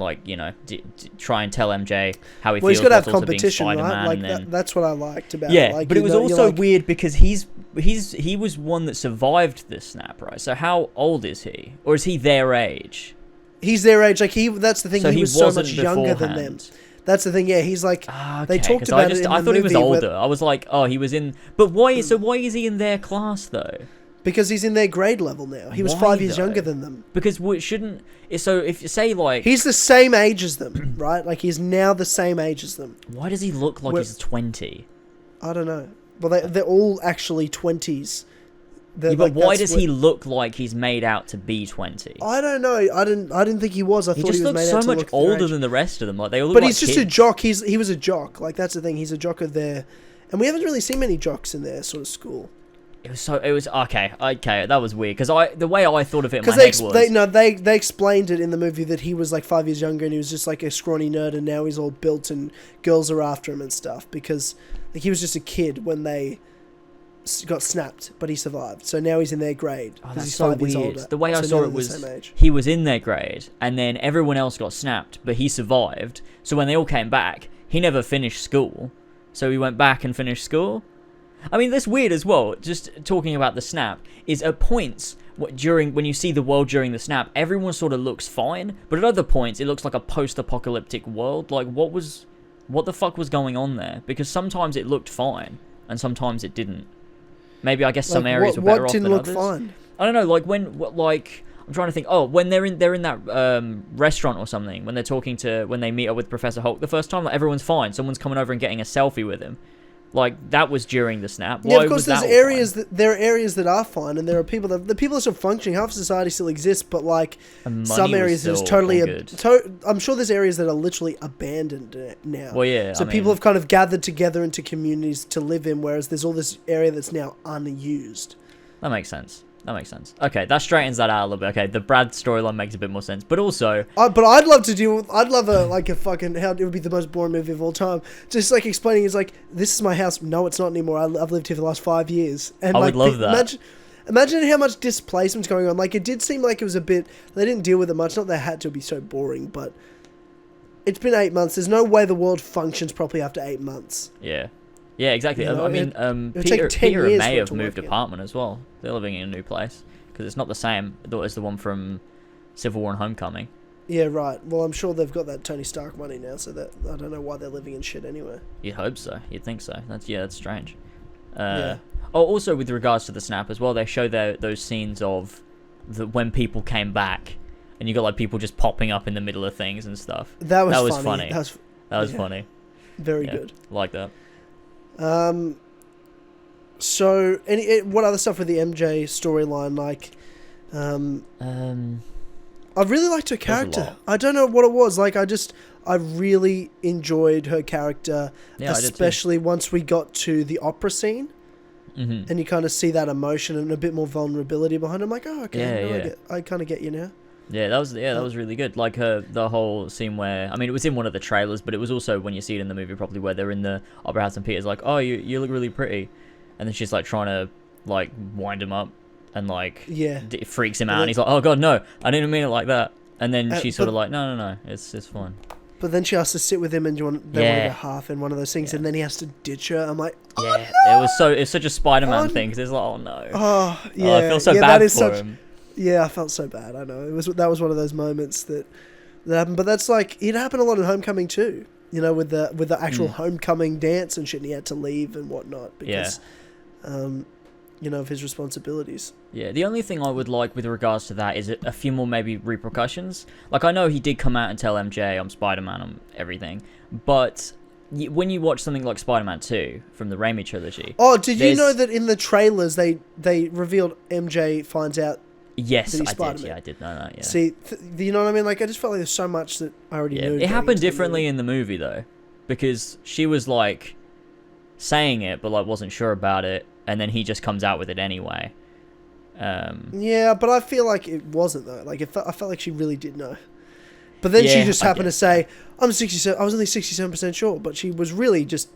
try and tell MJ how he feels. He's got to have competition, right? Like that's what I liked about it. Yeah, like, but it was also weird because he was one that survived the snap, right? So how old is he, or is he their age? He's their age. Like that's the thing. So he was so much younger than them. That's the thing. Yeah, he's like they talked about it. I thought he was older. I was like, oh, he was in. But why? So why is he in their class though? Because he's in their grade level now. He was 5 years younger than them. Because shouldn't... So if you say like... He's the same age as them, right? Like he's now the same age as them. Why does he look like he's 20? I don't know. Well, they're all actually 20s. But why does he look like he's made out to be 20? I don't know. I didn't think he was. I thought he was made out to look so much older than the rest of them. Like they all look but like he's just kids. a jock. He was a jock. Like that's the thing. He's a jock of their... And we haven't really seen many jocks in their sort of school. It was okay. That was weird because the way I thought of it in my head was they explained it in the movie that he was like 5 years younger and he was just like a scrawny nerd, and now he's all built and girls are after him and stuff because like he was just a kid when they got snapped, but he survived. So now he's in their grade because he's so 5 years weird. older. The way I saw it was he was in their grade and then everyone else got snapped, but he survived. So when they all came back, he never finished school, so he went back and finished school. I mean, that's weird as well. Just talking about the snap, is at points when you see the world during the snap, everyone sort of looks fine, but at other points it looks like a post-apocalyptic world. Like, what the fuck was going on there? Because sometimes it looked fine, and sometimes it didn't. Maybe, I guess, some areas were better off than others. What didn't look fine? I don't know, like, I'm trying to think, when they're in that restaurant or something, when they meet up with Professor Hulk the first time, like, everyone's fine. Someone's coming over and getting a selfie with him. Like, that was during the snap. Yeah, of course, there are areas that are fine, and there are people that are still functioning. Half of society still exists, but like some areas there's totally I'm sure there's areas that are literally abandoned now. Well, yeah. So people have kind of gathered together into communities to live in, whereas there's all this area that's now unused. That makes sense. Okay, that straightens that out a little bit. Okay, the Brad storyline makes a bit more sense, but also, but I'd love a fucking, it would be the most boring movie of all time. Just like explaining, it's like, this is my house. No, it's not anymore. I've lived here for the last 5 years. And I would love that. Imagine how much displacement's going on. Like, it did seem like it was a bit, they didn't deal with it much. Not that it had to be so boring, but it's been 8 months. There's no way the world functions properly after 8 months. Yeah. Yeah, exactly. You know, I mean, Peter and May have moved apartment as well. They're living in a new place because it's not the same as the one from Civil War and Homecoming. Yeah, right. Well, I'm sure they've got that Tony Stark money now, so that I don't know why they're living in shit anyway. You'd hope so. You'd think so. That's strange. Yeah. Oh, also with regards to the snap as well, they show those scenes of when people came back, and you got like people just popping up in the middle of things and stuff. That was funny. That was funny. Very good. Like that. So, what other stuff with the MJ storyline? Like, I really liked her character. I don't know what it was. Like, I really enjoyed her character, especially once we got to the opera scene, and you kind of see that emotion and a bit more vulnerability behind her. I'm like, oh, okay, I kind of get you now. Yeah, that was really good. Like the whole scene where, I mean, it was in one of the trailers, but it was also when you see it in the movie properly, where they're in the opera house and Peter's like, "Oh, you look really pretty," and then she's like trying to like wind him up, and like it freaks him out, and he's like, "Oh God, no, I didn't mean it like that." And then she's sort of like, "No, it's fine." But then she has to sit with him, and they want to go half in one of those things, and then he has to ditch her. I'm like, oh, no! It was such a Spider-Man thing because it's like, oh no, I feel so bad for him. Yeah, I felt so bad. I know that was one of those moments that happened. But that's like, it happened a lot in Homecoming too. You know, with the actual homecoming dance and shit, and he had to leave and whatnot because, you know, of his responsibilities. Yeah, the only thing I would like with regards to that is a few more maybe repercussions. Like, I know he did come out and tell MJ, "I'm Spider-Man, I'm everything," but when you watch something like Spider-Man 2 from the Raimi trilogy, did you know that in the trailers they revealed MJ finds out? Yes, I did. Yeah, I did know that. Yeah. See, you know what I mean? Like, I just felt like there's so much that I already knew. It happened differently in the movie though, because she was like saying it, but like wasn't sure about it, and then he just comes out with it anyway. Yeah, but I feel like it wasn't though. Like, I felt like she really did know. But then she just happened to say, "I'm 67." I was only 67% sure, but she was really just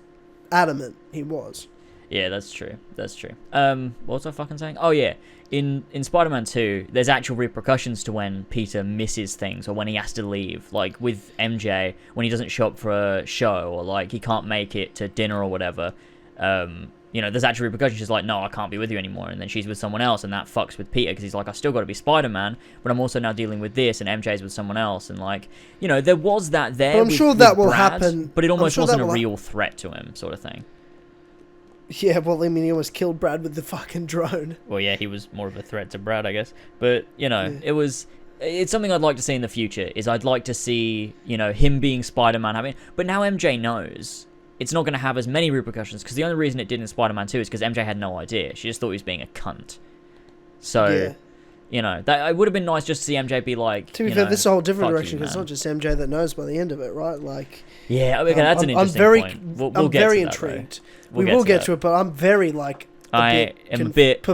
adamant he was. Yeah, that's true. What was I fucking saying? Oh yeah. In Spider-Man 2, there's actual repercussions to when Peter misses things or when he has to leave. Like with MJ, when he doesn't show up for a show or like he can't make it to dinner or whatever, you know, there's actual repercussions. She's like, "No, I can't be with you anymore." And then she's with someone else, and that fucks with Peter because he's like, "I still got to be Spider-Man, but I'm also now dealing with this," and MJ's with someone else. And like, you know, there was that there. But I'm sure that will happen. But it almost wasn't a real threat to him, sort of thing. Yeah, well, I mean, he almost killed Brad with the fucking drone. Well, yeah, he was more of a threat to Brad, I guess. But, you know, it's something I'd like to see in the future, is I'd like to see, you know, him being Spider-Man having... But now MJ knows it's not going to have as many repercussions, because the only reason it did in Spider-Man 2 is because MJ had no idea. She just thought he was being a cunt. So, you know, it would have been nice just to see MJ be like... To be fair, this is a whole different direction, because it's not just MJ that knows by the end of it, right? Like... Yeah, okay, that's an interesting point. We'll I'm get very to that, intrigued. We will get to it, but I'm very, like, perplexed. A little bit... I'm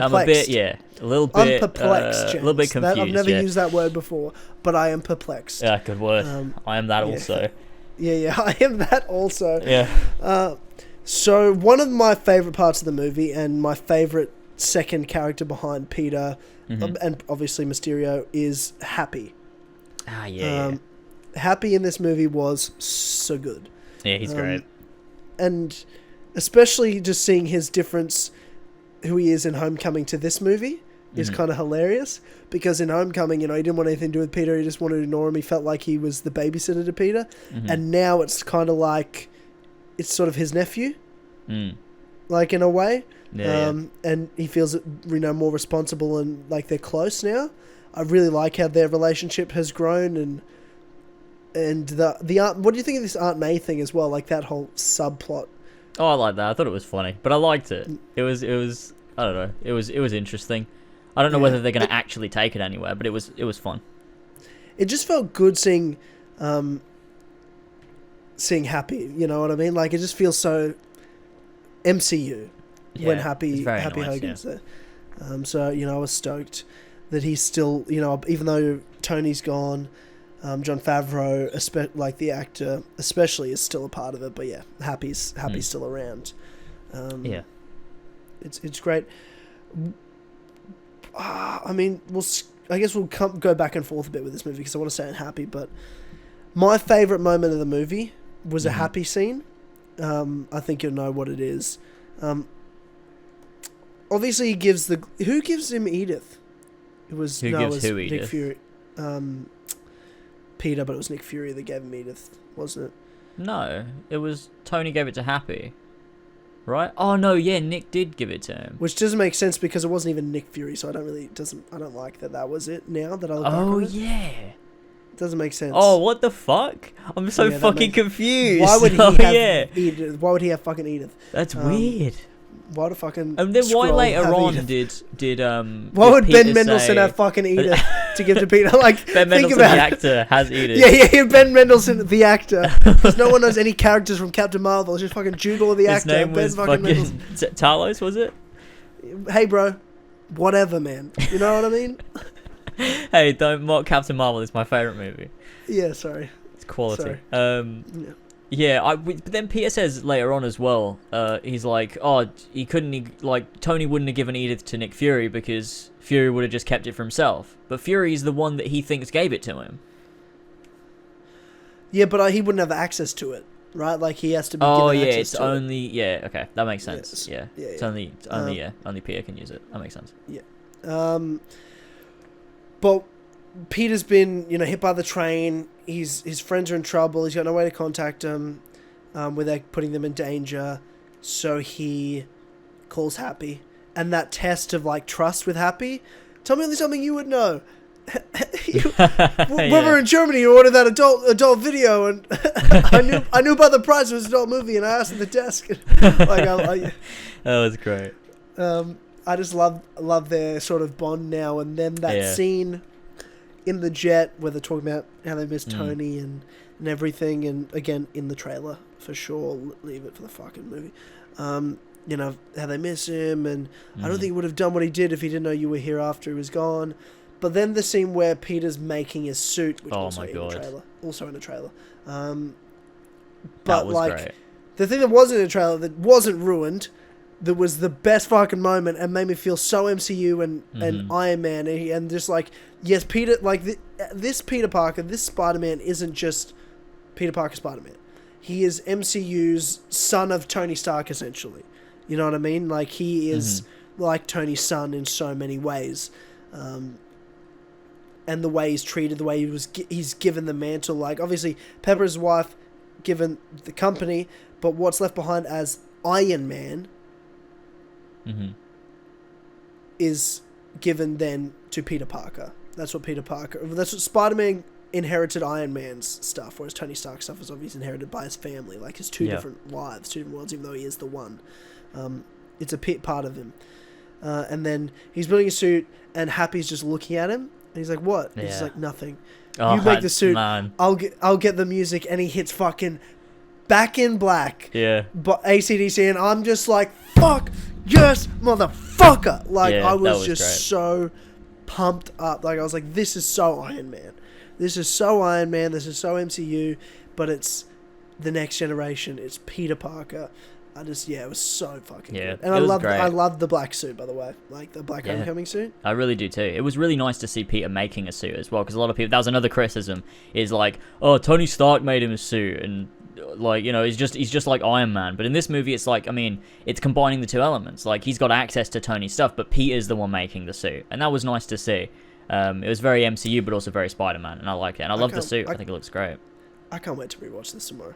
perplexed, James. A little bit confused, I've never used that word before, but I am perplexed. Yeah, good word. I am that also. Yeah, I am that also. Yeah. So, one of my favourite parts of the movie, and my favourite second character behind Peter, and obviously Mysterio, is Happy. Ah, yeah. Happy in this movie was so good. Yeah, he's great. And especially just seeing his difference, who he is in Homecoming to this movie, is kind of hilarious. Because in Homecoming, he didn't want anything to do with Peter. He just wanted to ignore him. He felt like he was the babysitter to Peter. And now it's kind of like it's sort of his nephew, like in a way. And he feels more responsible and like they're close now. I really like how their relationship has grown and the Aunt. What do you think of this Aunt May thing as well? Like that whole subplot. Oh, I like that. I thought it was funny, but I liked it. It was. I don't know. It was interesting. I don't know whether they're going to actually take it anywhere, but it was fun. It just felt good seeing Happy. You know what I mean? Like it just feels so MCU when Happy Hogan's there. So I was stoked that he's still, even though Tony's gone, Jon Favreau, like the actor, especially, is still a part of it. But yeah, Happy's still around. It's great. I mean, I guess we'll go back and forth a bit with this movie because I want to say I'm happy. But my favorite moment of the movie was a Happy scene. I think you'll know what it is. Obviously, who gives him Edith? It was Edith? Nick Fury. Peter, but it was Nick Fury that gave him Edith, wasn't it? No, it was Tony gave it to Happy. Right? Oh no, yeah, Nick did give it to him. Which doesn't make sense because it wasn't even Nick Fury, so I don't like that was it now that I look back on it. Yeah. It doesn't make sense. Oh, what the fuck? I'm so fucking confused. Why would he have Edith? Why would he have fucking Edith? That's weird. Why the fucking And then why later on Edith? did why would Ben Mendelsohn have fucking Edith to give to Peter? Like Ben Mendelsohn, the actor, has Edith. Yeah, Ben Mendelsohn, the actor. Because no one knows any characters from Captain Marvel. It's just fucking Jude Law, the actor. His name was fucking Talos, was it? Hey, bro. Whatever, man. You know what I mean? Hey, don't mock Captain Marvel. It's my favourite movie. Yeah, sorry. It's quality. But then Peter says later on as well, he's like, Tony wouldn't have given Edith to Nick Fury because Fury would have just kept it for himself. But Fury's the one that he thinks gave it to him. Yeah, but he wouldn't have access to it, right? Like he has to be given access to it. Okay, that makes sense. Yes. Yeah. It's only Peter can use it. That makes sense. Yeah. But Peter's been, hit by the train. His friends are in trouble. He's got no way to contact them without putting them in danger. So he calls Happy. And that test of trust with Happy. Tell me something you would know. When we were in Germany, you ordered that adult video, and I knew about the price. It was an adult movie, and I asked at the desk. That was great. I just love their sort of bond now, and then that scene in the jet where they're talking about how they miss Tony and everything, and again in the trailer for sure. Leave it for the fucking movie. How they miss him, and I don't think he would have done what he did if he didn't know you were here after he was gone. But then the scene where Peter's making his suit, which also in the trailer. But great. The thing that wasn't in the trailer that wasn't ruined, that was the best fucking moment and made me feel so MCU and Iron Man and just yes, Peter, this Peter Parker, this Spider-Man isn't just Peter Parker Spider-Man. He is MCU's son of Tony Stark, essentially. You know what I mean? He is like Tony's son in so many ways. And the way he's treated, the way he's given the mantle. Obviously, Pepper's wife given the company, but what's left behind as Iron Man is given then to Peter Parker. That's what Spider-Man inherited Iron Man's stuff, whereas Tony Stark's stuff is obviously inherited by his family, his two different lives, two different worlds, even though he is the one. It's a part of him. And then he's building a suit, and Happy's just looking at him, and he's like, "What?" Yeah. He's like, "Nothing." You make the suit. Man. I'll get the music, and he hits fucking Back in Black. Yeah. But AC/DC, and I'm just like, "Fuck yes, motherfucker!" I was just great. So pumped up. I was like, "This is so Iron Man. This is so Iron Man. This is so MCU." But it's the next generation. It's Peter Parker. It was so fucking good. And I loved the black suit, by the way. The black homecoming suit. I really do too. It was really nice to see Peter making a suit as well, because a lot of people, that was another criticism, is Tony Stark made him a suit, and like, you know, he's just like Iron Man. But in this movie, it's like, I mean, it's combining the two elements. Like, he's got access to Tony's stuff, but Peter's the one making the suit, and that was nice to see. It was very MCU, but also very Spider-Man, and I like it. And I love the suit. I think it looks great. I can't wait to rewatch this tomorrow.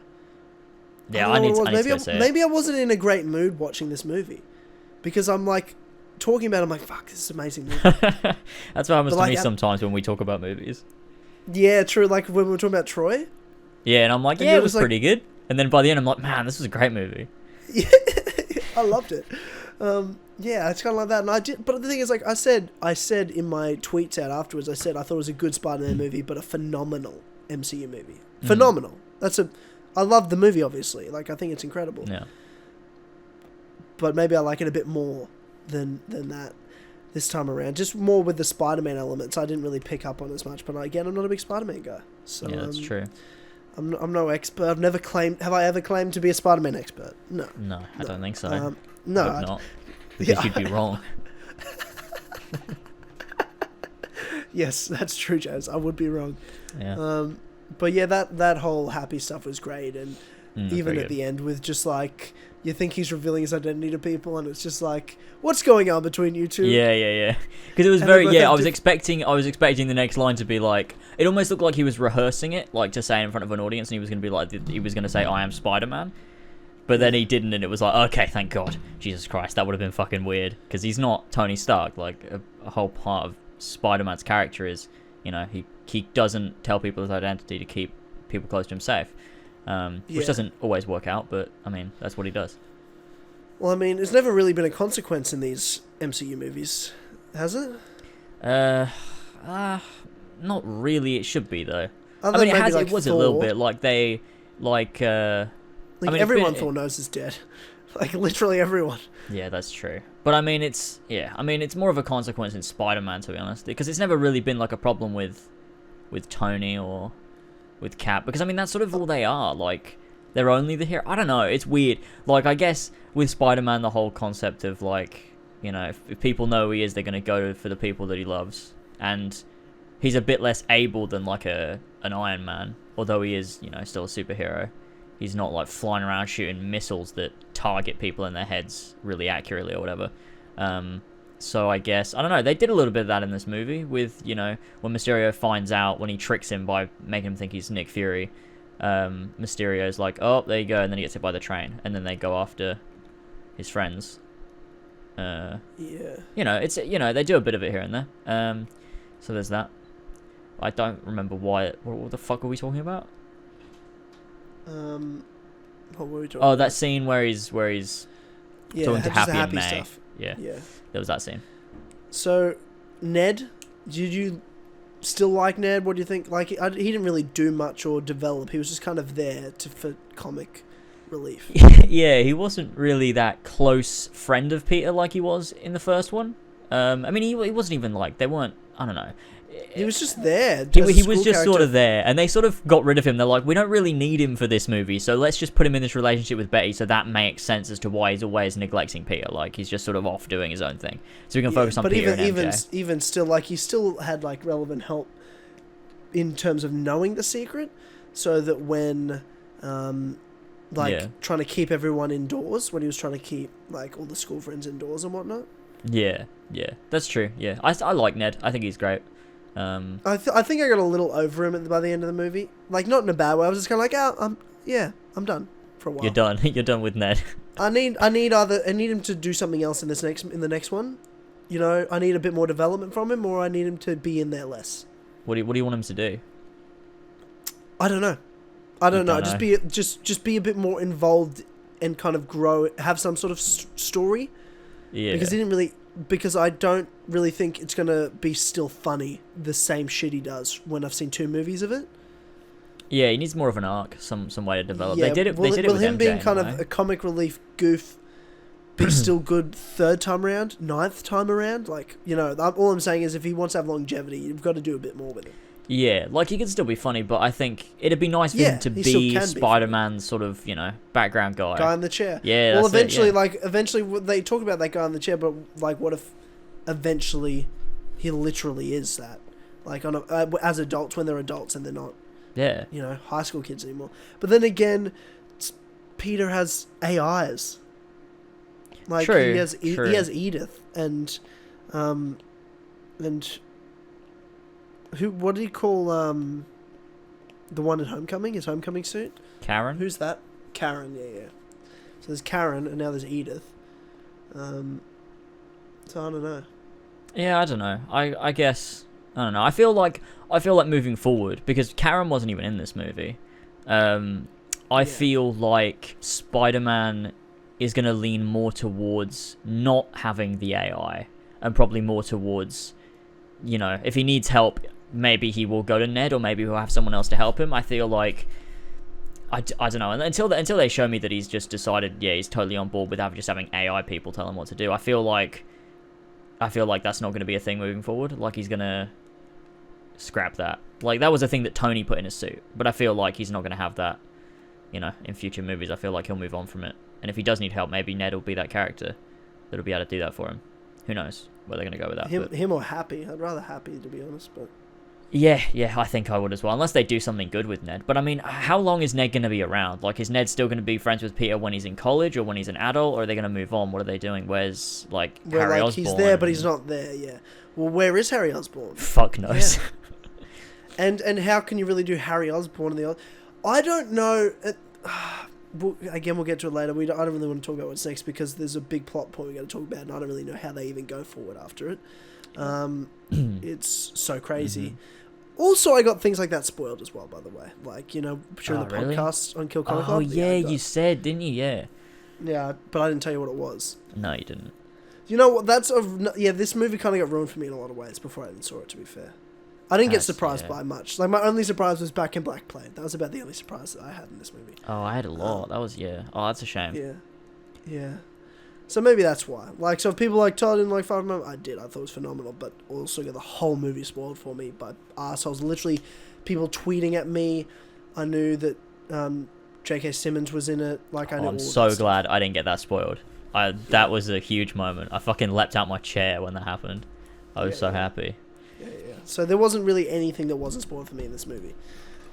Yeah, I need to go see it. Maybe I wasn't in a great mood watching this movie, because I'm like talking about it, I'm like, fuck, this is an amazing movie. That's what happens to me sometimes when we talk about movies. Yeah, true. Like when we were talking about Troy. Yeah, and I'm like, yeah, it was pretty good. And then by the end, I'm like, man, this was a great movie. Yeah, I loved it. Yeah, it's kind of like that. And I did, but the thing is, like I said in my tweets out afterwards, I said I thought it was a good Spider-Man movie, but a phenomenal MCU movie. Phenomenal. I love the movie, obviously. Like, I think it's incredible. Yeah. But maybe I like it a bit more than that this time around. Just more with the Spider-Man elements. I didn't really pick up on as much. But again, I'm not a big Spider-Man guy. So, yeah, that's true. I'm no expert. I've never claimed... Have I ever claimed to be a Spider-Man expert? No. No, I don't think so. No. I hope not. Because you'd be wrong. Yes, that's true, Jazz. I would be wrong. Yeah. But yeah, that whole happy stuff was great, and even at the end with just like, you think he's revealing his identity to people, and it's just like, what's going on between you two? Yeah. Because it was I was expecting the next line to be like, it almost looked like he was rehearsing it, like to say it in front of an audience, and he was going to be like, he was going to say, I am Spider-Man. But then he didn't, and it was like, okay, thank God. Jesus Christ, that would have been fucking weird. Because he's not Tony Stark. Like, a whole part of Spider-Man's character is, you know, he doesn't tell people his identity to keep people close to him safe. Which doesn't always work out, but, I mean, that's what he does. Well, I mean, there's never really been a consequence in these MCU movies, has it? Not really. It should be, though. I mean, it was Thor. A little bit. Everyone Thor knows is dead. Like, literally everyone. Yeah, that's true. But, I mean, it's more of a consequence in Spider-Man, to be honest. Because it's never really been, like, a problem with Tony or with Cap. Because, I mean, that's sort of all they are. Like, they're only the hero. I don't know. It's weird. Like, I guess with Spider-Man, the whole concept of, like, you know, if people know who he is, they're going to go for the people that he loves. And he's a bit less able than, like, an Iron Man. Although he is, you know, still a superhero. He's not, like, flying around shooting missiles that target people in their heads really accurately or whatever. So I guess, I don't know, they did a little bit of that in this movie with, you know, when Mysterio finds out, when he tricks him by making him think he's Nick Fury, Mysterio's like, oh, there you go, and then he gets hit by the train, and then they go after his friends. Yeah. You know, it's, you know, they do a bit of it here and there. So there's that. I don't remember what the fuck are we talking about? What were we talking about? That scene where he's talking to Happy and May. Stuff. Yeah, there was that scene. So, Ned, did you still like Ned? What do you think? Like, he didn't really do much or develop. He was just kind of there for comic relief. Yeah, he wasn't really that close friend of Peter like he was in the first one. I mean, he wasn't even like, they weren't, I don't know. He was just there. He was just sort of there, and they sort of got rid of him. They're like, we don't really need him for this movie, so let's just put him in this relationship with Betty, so that makes sense as to why he's always neglecting Peter. Like, he's just sort of off doing his own thing, so we can focus on Peter and MJ. But even still, like, he still had like relevant help in terms of knowing the secret, so that when, trying to keep everyone indoors, when he was trying to keep like all the school friends indoors and whatnot. Yeah, that's true. Yeah, I like Ned. I think he's great. I think I got a little over him by the end of the movie. Like, not in a bad way. I was just kind of like, I'm done for a while. You're done. You're done with Ned. I need him to do something else in the next one. You know, I need a bit more development from him, or I need him to be in there less. What do you want him to do? I don't know. Just be a bit more involved and kind of grow, have some sort of story. Yeah. Because I don't really think it's going to be still funny, the same shit he does when I've seen 2 movies of it. Yeah, he needs more of an arc, some way to develop. Yeah, they did it with him MJ, being kind of a comic relief goof be still good 3rd time around, 9th time around? Like, you know, all I'm saying is if he wants to have longevity, you've got to do a bit more with it. Yeah, like, he can still be funny, but I think it'd be nice for him to be Spider-Man's sort of, you know, background guy. Guy in the chair. Yeah, well, eventually they talk about that guy in the chair, but, like, what if eventually he literally is that? Like, as adults, when they're adults and they're not Yeah. you know, high school kids anymore. But then again, Peter has AIs. Like True, he has Edith and who? What do you call the one in Homecoming? His Homecoming suit? Karen? Who's that? Karen. Yeah. So there's Karen, and now there's Edith. So I don't know. Yeah, I don't know. I guess I don't know. I feel like moving forward, because Karen wasn't even in this movie. I feel like Spider-Man is going to lean more towards not having the AI, and probably more towards, you know, if he needs help, maybe he will go to Ned, or maybe he'll have someone else to help him. I feel like, I don't know, and until they show me that he's just decided, yeah, he's totally on board with just having AI people tell him what to do, I feel like that's not going to be a thing moving forward. Like, he's going to scrap that. Like, that was a thing that Tony put in his suit, but I feel like he's not going to have that, you know, in future movies. I feel like he'll move on from it. And if he does need help, maybe Ned will be that character that'll be able to do that for him. Who knows where they're going to go with that. Him or Happy. I'd rather Happy, to be honest. But yeah, I think I would as well. Unless they do something good with Ned. But I mean, how long is Ned going to be around? Like, is Ned still going to be friends with Peter when he's in college, or when he's an adult? Or are they going to move on? What are they doing? Where's, like, Harry Osborn? He's there, but he's not there, yeah. Well, where is Harry Osborn? Fuck knows. Yeah. And how can you really do Harry Osborn and the other? I don't know. Again, we'll get to it later. I don't really want to talk about what's next, because there's a big plot point we got to talk about, and I don't really know how they even go forward after it. It's so crazy. Mm-hmm. Also, I got things like that spoiled as well, by the way. Like, you know, during the really? podcast on Kill Comic Oh, Club. yeah, you said, didn't you? Yeah. Yeah, but I didn't tell you what it was. No, you didn't. You know what? This movie kind of got ruined for me in a lot of ways before I even saw it, to be fair. I didn't get surprised by much. Like, my only surprise was Back in Black Plane. That was about the only surprise that I had in this movie. Oh, I had a lot. That was, yeah. Oh, that's a shame. Yeah. So maybe that's why. Like, so if people like Todd didn't like Far From Home, I did. I thought it was phenomenal, but also got the whole movie spoiled for me by arseholes. Literally, people tweeting at me. I knew that J.K. Simmons was in it. Like, I knew. I'm so glad I didn't get that spoiled. That was a huge moment. I fucking leapt out my chair when that happened. I was so happy. Yeah. So there wasn't really anything that wasn't spoiled for me in this movie,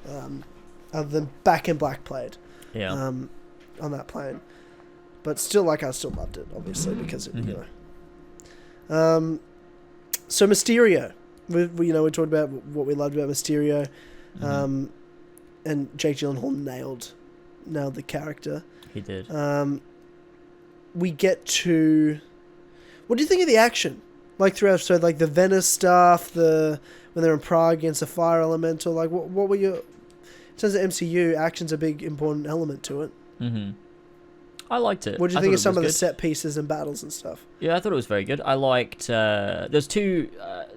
other than Back in Black played. Yeah. On that plane, but still, like, I still loved it, obviously, because it, you know. So Mysterio, we talked about what we loved about Mysterio, and Jake Gyllenhaal nailed the character. He did. We get to, what do you think of the action? Like, throughout, so like the Venice stuff, when they're in Prague against the fire elemental, like what were your, in terms of MCU, action's a big important element to it. I liked it. What do you think of some of the set pieces and battles and stuff? Yeah, I thought it was very good. I liked, there's two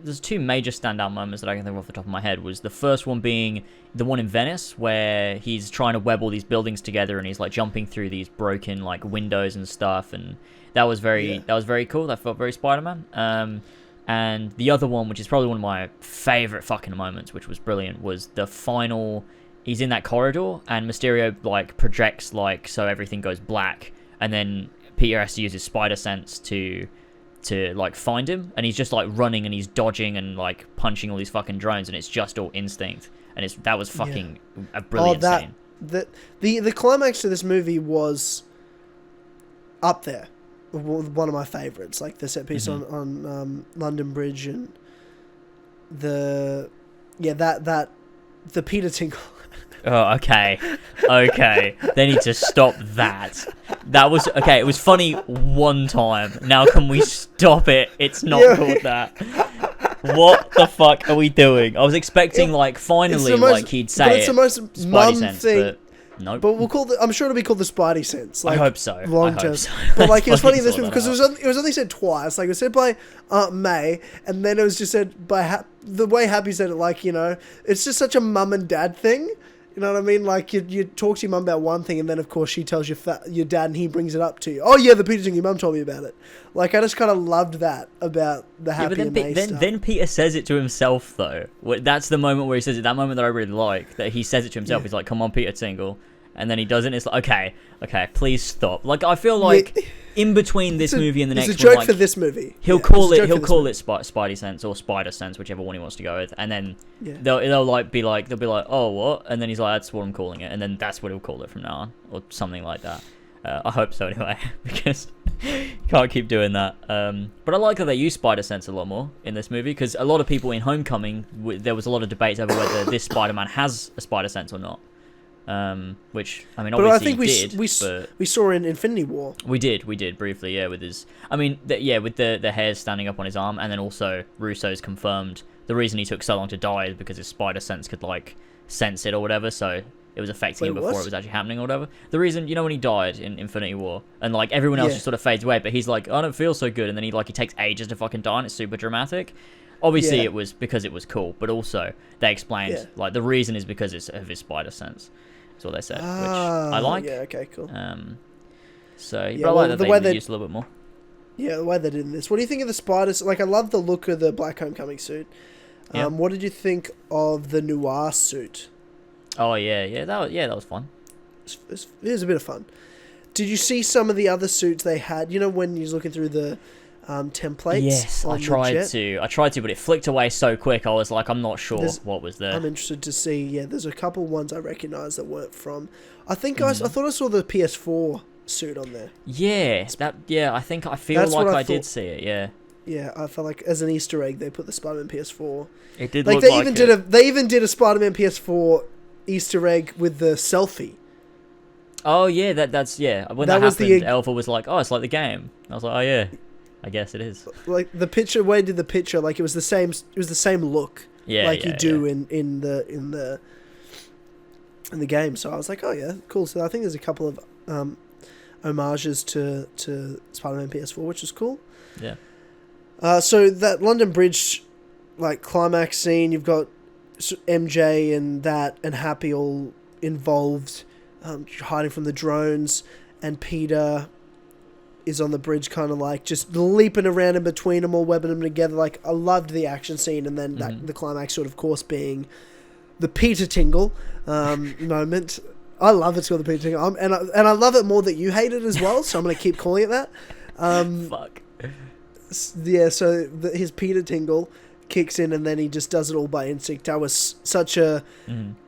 major standout moments that I can think of off the top of my head. Was the first one being the one in Venice, where he's trying to web all these buildings together, and he's like jumping through these broken like windows and stuff, and that was very cool. That felt very Spider-Man. And the other one, which is probably one of my favorite fucking moments, which was brilliant, was the final. He's in that corridor, and Mysterio like projects like so everything goes black, and then Peter has to use his spider sense to like find him, and he's just like running and he's dodging and like punching all these fucking drones, and it's just all instinct, and that was fucking a brilliant scene. The climax of this movie was up there. One of my favorites, like the set piece on London Bridge, and the Peter Tingle. Oh, okay. They need to stop that. That was okay. It was funny one time. Now can we stop it? It's not called that. What the fuck are we doing? I was expecting like finally like he'd say it's the most Spidey sense, thing. but nope. But we'll I'm sure it'll be called the Spidey sense. Like, I hope so. Long term. So. But like, it was funny in this movie because it was only said twice. Like, it was said by Aunt May, and then it was just said by the way Happy said it. Like, you know, it's just such a mum and dad thing. You know what I mean? Like, you talk to your mum about one thing, and then of course she tells your dad, and he brings it up to you. Oh yeah, the Peter thing your mum told me about it. Like, I just kind of loved that about the Happy and May stuff. Then Peter says it to himself though. That's the moment where he says it. That moment that I really like, that he says it to himself. He's like, "Come on, Peter Tingle," and then he doesn't. It's like, okay, please stop. Like, I feel like in between this movie and the next one, it's a joke like, for this movie. He'll call it Spidey Sense or Spider Sense, whichever one he wants to go with, and then they'll be like, oh, what? And then he's like, that's what I'm calling it, and then that's what he'll call it from now on, or something like that. I hope so anyway, because you can't keep doing that. But I like that they use Spider Sense a lot more in this movie, because a lot of people in Homecoming, there was a lot of debates over whether this Spider-Man has a Spider Sense or not. Which, I mean, obviously, but I think we saw in Infinity War. We did briefly, yeah, with his. I mean, with the hairs standing up on his arm, and then also Russo's confirmed the reason he took so long to die is because his Spider Sense could like sense it or whatever, so it was affecting him before it was actually happening or whatever. The reason, when he died in Infinity War, and like everyone else just sort of fades away, but he's like, I don't feel so good, and then he takes ages to fucking die, and it's super dramatic. Obviously, it was because it was cool, but also they explained like the reason is because it's of his Spider Sense. That's what they said, which I like. Yeah, okay, cool. But I like that they used a little bit more. Yeah, the way they did in this. What do you think of the spiders? Like, I love the look of the Black Homecoming suit. What did you think of the Noir suit? Oh yeah, that was fun. It was a bit of fun. Did you see some of the other suits they had? When you're looking through the templates? Yes, I tried to, but it flicked away so quick. I was like, I'm not sure what was there. I'm interested to see. Yeah, there's a couple ones I recognise that weren't from. I think I thought I saw the PS4 suit on there. Yeah, I feel like I did see it. Yeah. Yeah, I felt like as an Easter egg they put the Spider-Man PS4. It did look like it. They even did a Spider-Man PS4 Easter egg with the selfie. Oh yeah, that's when that happened. Alpha was like, "Oh, it's like the game." I was like, "Oh yeah, I guess it is." Like the picture, Wade did the picture, like it was the same. It was the same look, you do in the game. So I was like, "Oh yeah, cool." So I think there's a couple of homages to Spider-Man PS4, which is cool. Yeah. So that London Bridge, like climax scene, you've got MJ and Happy all involved, hiding from the drones, and Peter is on the bridge, kind of like just leaping around in between them, all webbing them together. Like, I loved the action scene, and then the climax, sort of course, being the Peter Tingle moment. I love it's called the Peter Tingle, and I love it more that you hate it as well. So I'm gonna keep calling it that. Fuck. Yeah, so his Peter Tingle kicks in, and then he just does it all by instinct. That was such a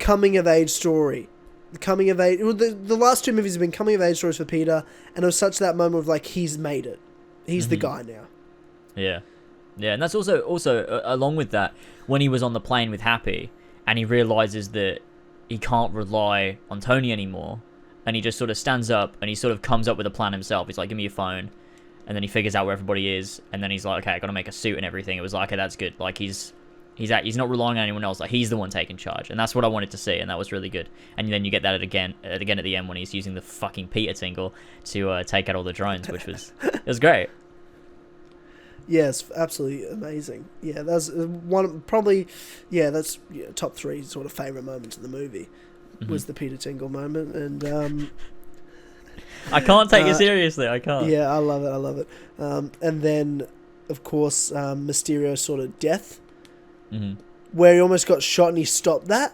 coming of age story. The last two movies have been coming of age stories for Peter, and it was such that moment of like, he's made it. He's the guy now. Yeah, and that's also along with that, when he was on the plane with Happy, and he realizes that he can't rely on Tony anymore, and he just sort of stands up and he sort of comes up with a plan himself. He's like, "Give me your phone." And then he figures out where everybody is, and then he's like, "Okay, I gotta make a suit and everything." It was like, "Okay, that's good." Like, he's not relying on anyone else. Like, he's the one taking charge, and that's what I wanted to see, and that was really good. And then you get that again at the end when he's using the fucking Peter Tingle to take out all the drones, which was it was great. Yeah, it's absolutely amazing. Yeah, that's one probably. Yeah, that's top 3 sort of favorite moments in the movie. Was the Peter Tingle moment, and I can't take it seriously. I can't. Yeah, I love it. And then, of course, Mysterio's sort of death, where he almost got shot and he stopped that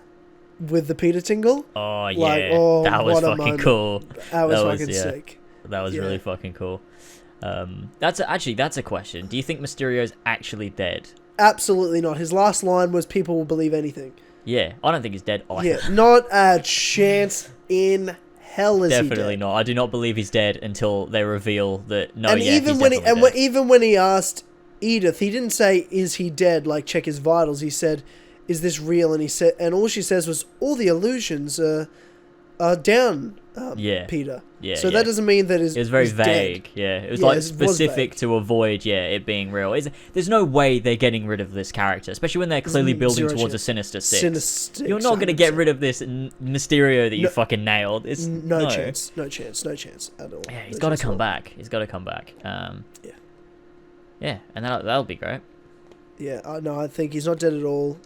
with the Peter Tingle. Oh yeah, that was fucking cool. That was fucking sick. That was really fucking cool. That's a question. Do you think Mysterio's actually dead? Absolutely not. His last line was, "People will believe anything." Yeah, I don't think he's dead either. Yeah, not a chance in hell is definitely he dead. not. I do not believe he's dead until they reveal that. No, and yeah, even he's when dead. Even when he asked Edith, he didn't say, "Is he dead?" Like, check his vitals. He said, "Is this real?" And he said, and all she says was, "All the illusions are down, Peter." Yeah. So that doesn't mean that it was very vague. Dead. Yeah, it was specific to avoid it being real. There's no way they're getting rid of this character, especially when they're clearly building towards a Sinister Six. You're not going to get rid of this Mysterio that you fucking nailed. It's no chance at all. Yeah, he's got to come back. Yeah, and that'll be great. Yeah, I think he's not dead at all.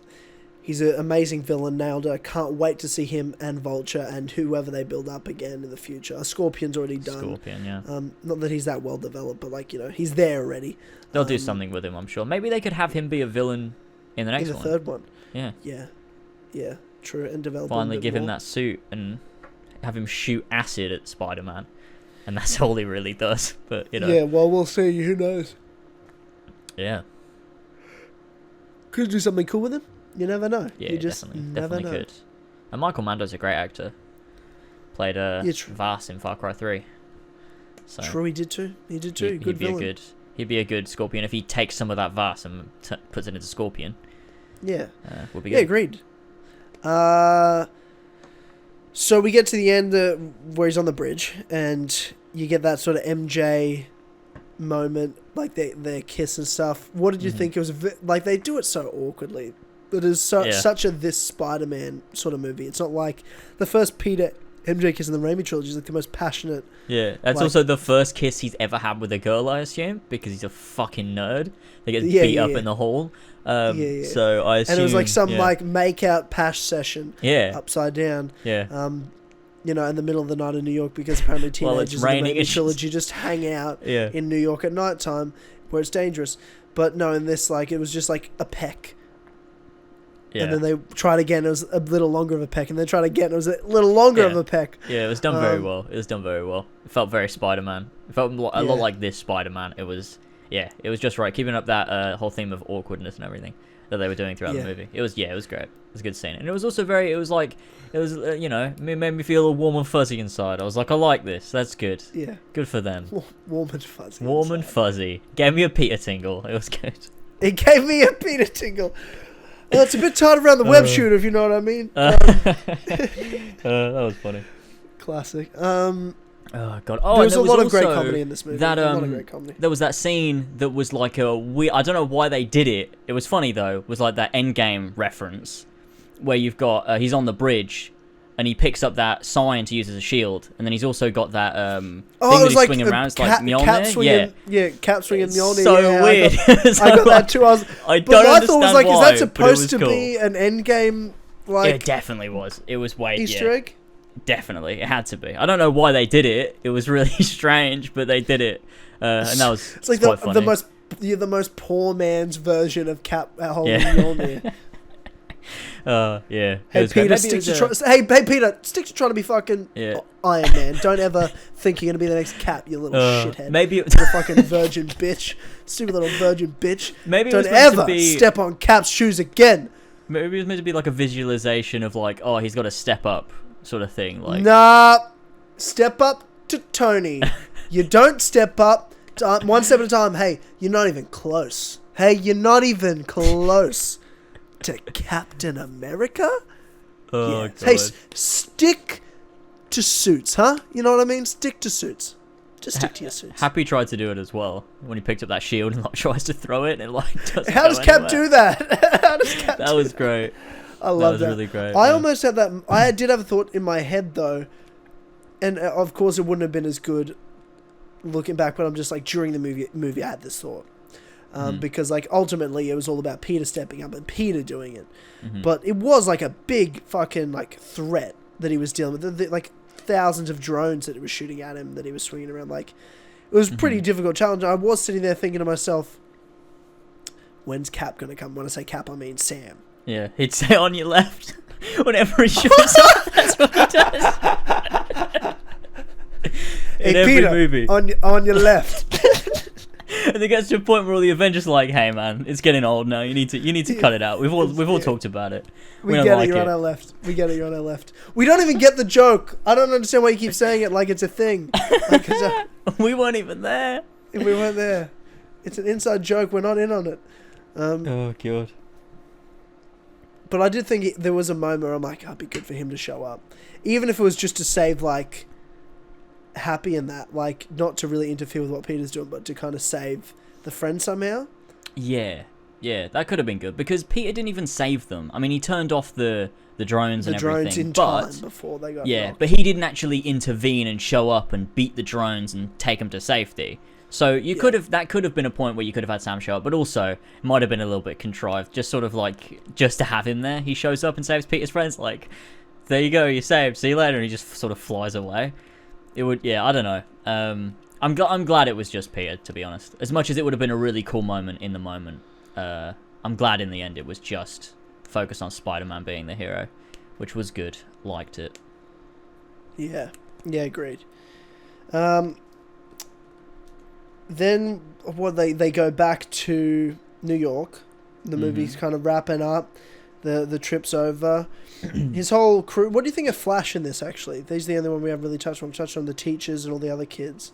He's an amazing villain, nailed it. I can't wait to see him and Vulture and whoever they build up again in the future. Scorpion's already done. Scorpion, yeah. Not that he's that well developed, but he's there already. They'll do something with him, I'm sure. Maybe they could have him be a villain in the next one. In the third one. Yeah. Yeah, true. And develop finally give him that suit and have him shoot acid at Spider-Man, and that's all he really does. But Yeah, well, we'll see. Who knows? Yeah. Could do something cool with him. You never know. Yeah, you just definitely could. And Michael Mando's a great actor. Played Vass in Far Cry 3. So true, he did too. Good villain. He'd be a good Scorpion if he takes some of that Vass and puts it into Scorpion. Yeah. Would be good. Yeah, agreed. So we get to the end where he's on the bridge, and you get that sort of MJ moment, like their kiss and stuff. What did you think? It was like they do it so awkwardly. It is such a this Spider-Man sort of movie. It's not like the first Peter MJ kiss in the Raimi trilogy is like the most passionate. Yeah, that's also the first kiss he's ever had with a girl, I assume, because he's a fucking nerd. They get beat up in the hall. So I assume, and it was like some like make-out pash session. Yeah. Upside down. Yeah. In the middle of the night in New York, because apparently teenagers in the Raimi trilogy just hang out in New York at night time where it's dangerous. But no, in this, like, it was just like a peck. Yeah. And then they tried again, it was a little longer of a peck, and they tried again, it was a little longer of a peck. Yeah, it was done very well. It felt very Spider-Man. It felt a lot like this Spider-Man. It was just right, keeping up that whole theme of awkwardness and everything that they were doing throughout the movie. It was great. It was a good scene. And it was also it made me feel all warm and fuzzy inside. I was like, I like this. That's good. Yeah. Good for them. Warm and fuzzy. Warm and fuzzy. Gave me a Peter tingle. It was good. It gave me a Peter tingle. Well, it's a bit tight around the web shooter, if you know what I mean. That was funny. Classic. Oh god! There was a lot of great comedy in this movie. A lot of great comedy. There was that scene that was like a weird. I don't know why they did it. It was funny though. It was like that Endgame reference, where you've got he's on the bridge, and he picks up that sign to use as a shield, and then he's also got that thing that he's swinging around. It's like Mjolnir. Cap swinging Mjolnir. So weird. I got that too. I don't understand was like, why, is that supposed to be an Endgame? Like, it definitely was. It was Easter egg. Definitely, it had to be. I don't know why they did it. It was really strange, but they did it, and that was it's like quite funny. the most poor man's version of Cap holding Mjolnir. Yeah. Hey Peter, stick to trying to be fucking Iron Man. Don't ever think you're gonna be the next Cap, you little shithead. Maybe you're a fucking virgin bitch, stupid little virgin bitch. Maybe don't ever step on Cap's shoes again. Maybe it was meant to be like a visualization of like, oh, he's got to step up, sort of thing. Like, nah, step up to Tony. You don't step up one step at a time. Hey, you're not even close. To Captain America? Oh, God. Hey, stick to suits, huh? You know what I mean? Stick to suits. Just stick to your suits. Happy tried to do it as well when he picked up that shield and like tries to throw it and it like doesn't. How does Cap do that? How does Cap that was great. I love that. That was really great. I almost had that. I did have a thought in my head though, and of course it wouldn't have been as good looking back. But I'm just like during the movie I had this thought. Because like ultimately it was all about Peter stepping up and Peter doing it, but it was like a big fucking like threat that he was dealing with, like thousands of drones that he was shooting at him, that he was swinging around. Like it was a pretty difficult challenge. I was sitting there thinking to myself, when's Cap gonna come? When I say Cap, I mean Sam. Yeah, he'd say on your left whenever he shoots up. That's what he does. In every Peter, movie. on your left. And it gets to a point where all the Avengers are like, "Hey man, it's getting old now. You need to cut it out. We've all talked about it. We get it. You're on our left. We get it. You're on our left. We don't even get the joke. I don't understand why you keep saying it like it's a thing. Like we weren't even there. We weren't there. It's an inside joke. We're not in on it. Oh god. But I did think there was a moment where I'm like, it'd be good for him to show up, even if it was just to save like Happy in that, like not to really interfere with what Peter's doing, but to kind of save the friend somehow. Yeah, that could have been good because Peter didn't even save them. I mean, he turned off the drones and everything. The drones in time before they got knocked. But he didn't actually intervene and show up and beat the drones and take them to safety. So that could have been a point where you could have had Sam show up, but also it might have been a little bit contrived, just sort of like just to have him there. He shows up and saves Peter's friends, like, there you go, you're saved, see you later, and he just sort of flies away. It would, I don't know. I'm glad it was just Peter, to be honest. As much as it would have been a really cool moment in the moment, I'm glad in the end it was just focused on Spider-Man being the hero, which was good. Liked it. Yeah, agreed. Then they go back to New York. The movie's kind of wrapping up. The trip's over. His whole crew. What do you think of Flash in this? Actually, he's the only one we haven't really touched on. We touched on the teachers and all the other kids.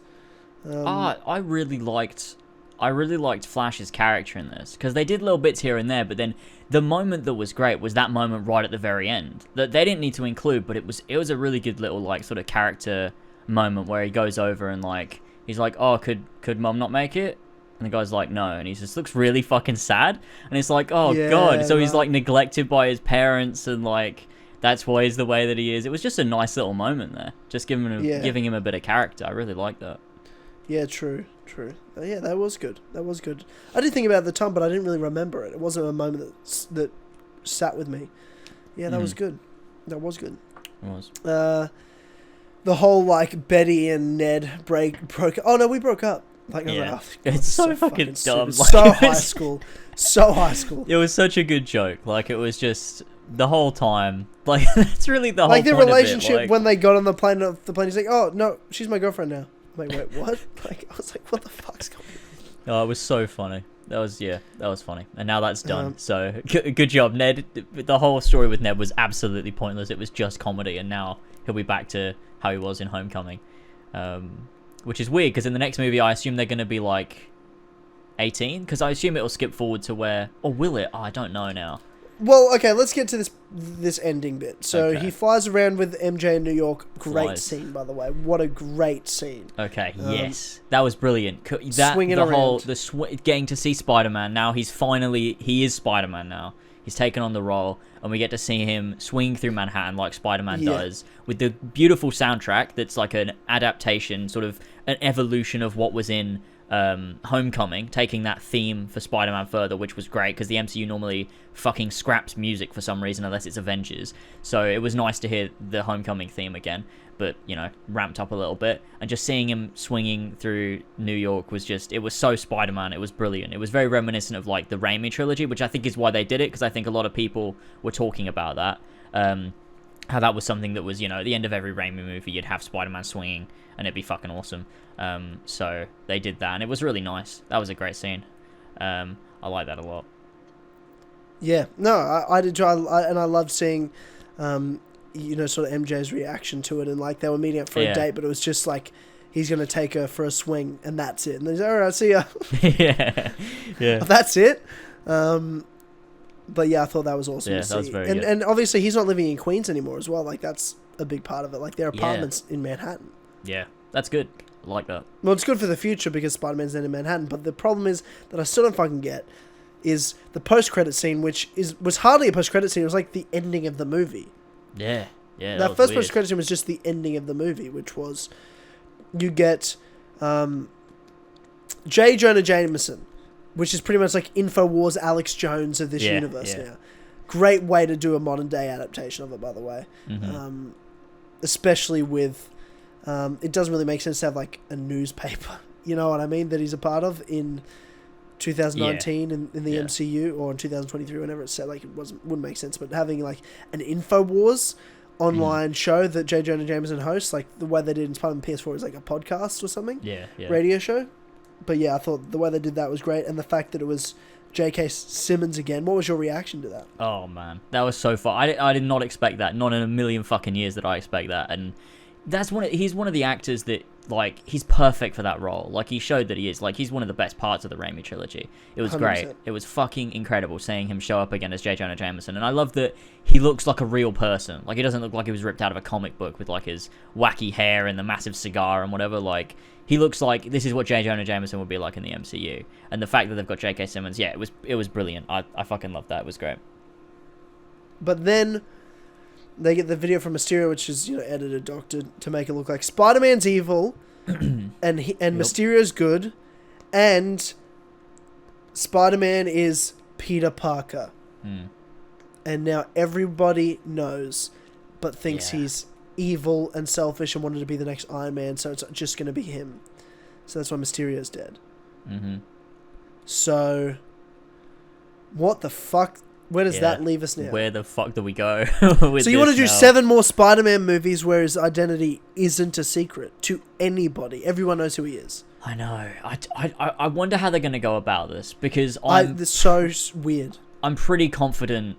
I really liked Flash's character in this, because they did little bits here and there, but then the moment that was great was that moment right at the very end that they didn't need to include, but it was a really good little like sort of character moment where he goes over and like he's like, oh, could Mum not make it? And the guy's like, no, and he just looks really fucking sad, and it's like, oh god, so he's like neglected by his parents, and like that's why he's the way that he is. It was just a nice little moment there, just giving him a bit of character. I really like that. Yeah, true. Yeah, that was good. I didn't think about it at the time, but I didn't really remember it. It wasn't a moment that sat with me. Yeah, that was good. It was. The whole like Betty and Ned broke. Oh no, we broke up. Like, yeah. It's so fucking dumb. Like, so high school. It was such a good joke. Like, it was just the whole time. Like, that's really the whole point of it. Like, the relationship like, when they got on the plane, he's like, oh, no, she's my girlfriend now. I'm like, wait, what? Like, I was like, what the fuck's going on? Oh, it was so funny. That was funny. And now that's done. So, good job, Ned. The whole story with Ned was absolutely pointless. It was just comedy, and now he'll be back to how he was in Homecoming. Which is weird, because in the next movie, I assume they're going to be, like, 18? Because I assume it'll skip forward to where... Or will it? Oh, I don't know now. Well, okay, let's get to this ending bit. So, He flies around with MJ in New York. Great scene, by the way. What a great scene. Okay, yes. That was brilliant. Swinging around. Getting to see Spider-Man now. He is Spider-Man now. He's taken on the role, and we get to see him swing through Manhattan like Spider-Man does, with the beautiful soundtrack that's like an adaptation, sort of an evolution of what was in Homecoming, taking that theme for Spider-Man further, which was great, because the MCU normally fucking scraps music for some reason unless it's Avengers. So it was nice to hear the Homecoming theme again, but, you know, ramped up a little bit. And just seeing him swinging through New York was just, it was so Spider-Man. It was brilliant. It was very reminiscent of, like, the Raimi trilogy, which I think is why they did it, because I think a lot of people were talking about that. How that was something that was, you know, at the end of every Raimi movie, you'd have Spider-Man swinging, and it'd be fucking awesome. So they did that, and it was really nice. That was a great scene. I like that a lot. Yeah, no, I did too. And I loved seeing, you know, sort of MJ's reaction to it, and like they were meeting up for a date, but it was just like he's gonna take her for a swing, and that's it. And he's like, all right, see ya. yeah. That's it. But yeah, I thought that was awesome. Yeah, to see. That was very good. And obviously he's not living in Queens anymore as well. Like that's a big part of it. Like their apartments in Manhattan. Yeah, that's good. I like that. Well, it's good for the future because Spider-Man's then in Manhattan. But the problem is that I still don't fucking get is the post-credit scene, which was hardly a post-credit scene. It was like the ending of the movie. Yeah. That first post-credit scene was just the ending of the movie, which was you get J. Jonah Jameson, which is pretty much like InfoWars Alex Jones of this universe now. Great way to do a modern-day adaptation of it, by the way. Mm-hmm. Especially with... it doesn't really make sense to have like a newspaper, you know what I mean, that he's a part of in 2019 in the MCU, or in 2023, whenever it's set. Like it wouldn't make sense, but having like an InfoWars online show that J. Jonah Jameson hosts, like the way they did in Spider-Man PS4 is like a podcast or something, radio show. But yeah, I thought the way they did that was great, and the fact that it was J.K. Simmons again. What was your reaction to that? Oh man, that was so fun. I did not expect that. Not in a million fucking years did I expect that. And he's one of the actors that, like, he's perfect for that role. Like, he showed that he is. Like, he's one of the best parts of the Raimi trilogy. It was 100%. Great. It was fucking incredible seeing him show up again as J. Jonah Jameson. And I love that he looks like a real person. Like, he doesn't look like he was ripped out of a comic book with, like, his wacky hair and the massive cigar and whatever. Like, he looks like this is what J. Jonah Jameson would be like in the MCU. And the fact that they've got J.K. Simmons, it was brilliant. I fucking loved that. It was great. But then... they get the video from Mysterio, which is, you know, edited, doctored to make it look like Spider-Man's evil, and Mysterio's good, and Spider-Man is Peter Parker. And now everybody knows, but thinks he's evil and selfish and wanted to be the next Iron Man, so it's just going to be him. So that's why Mysterio's dead. So, what the fuck Where does that leave us now? Where the fuck do we go? So you want to do 7 more Spider-Man movies where his identity isn't a secret to anybody? Everyone knows who he is. I know. I wonder how they're going to go about this, because it's so weird. I'm pretty confident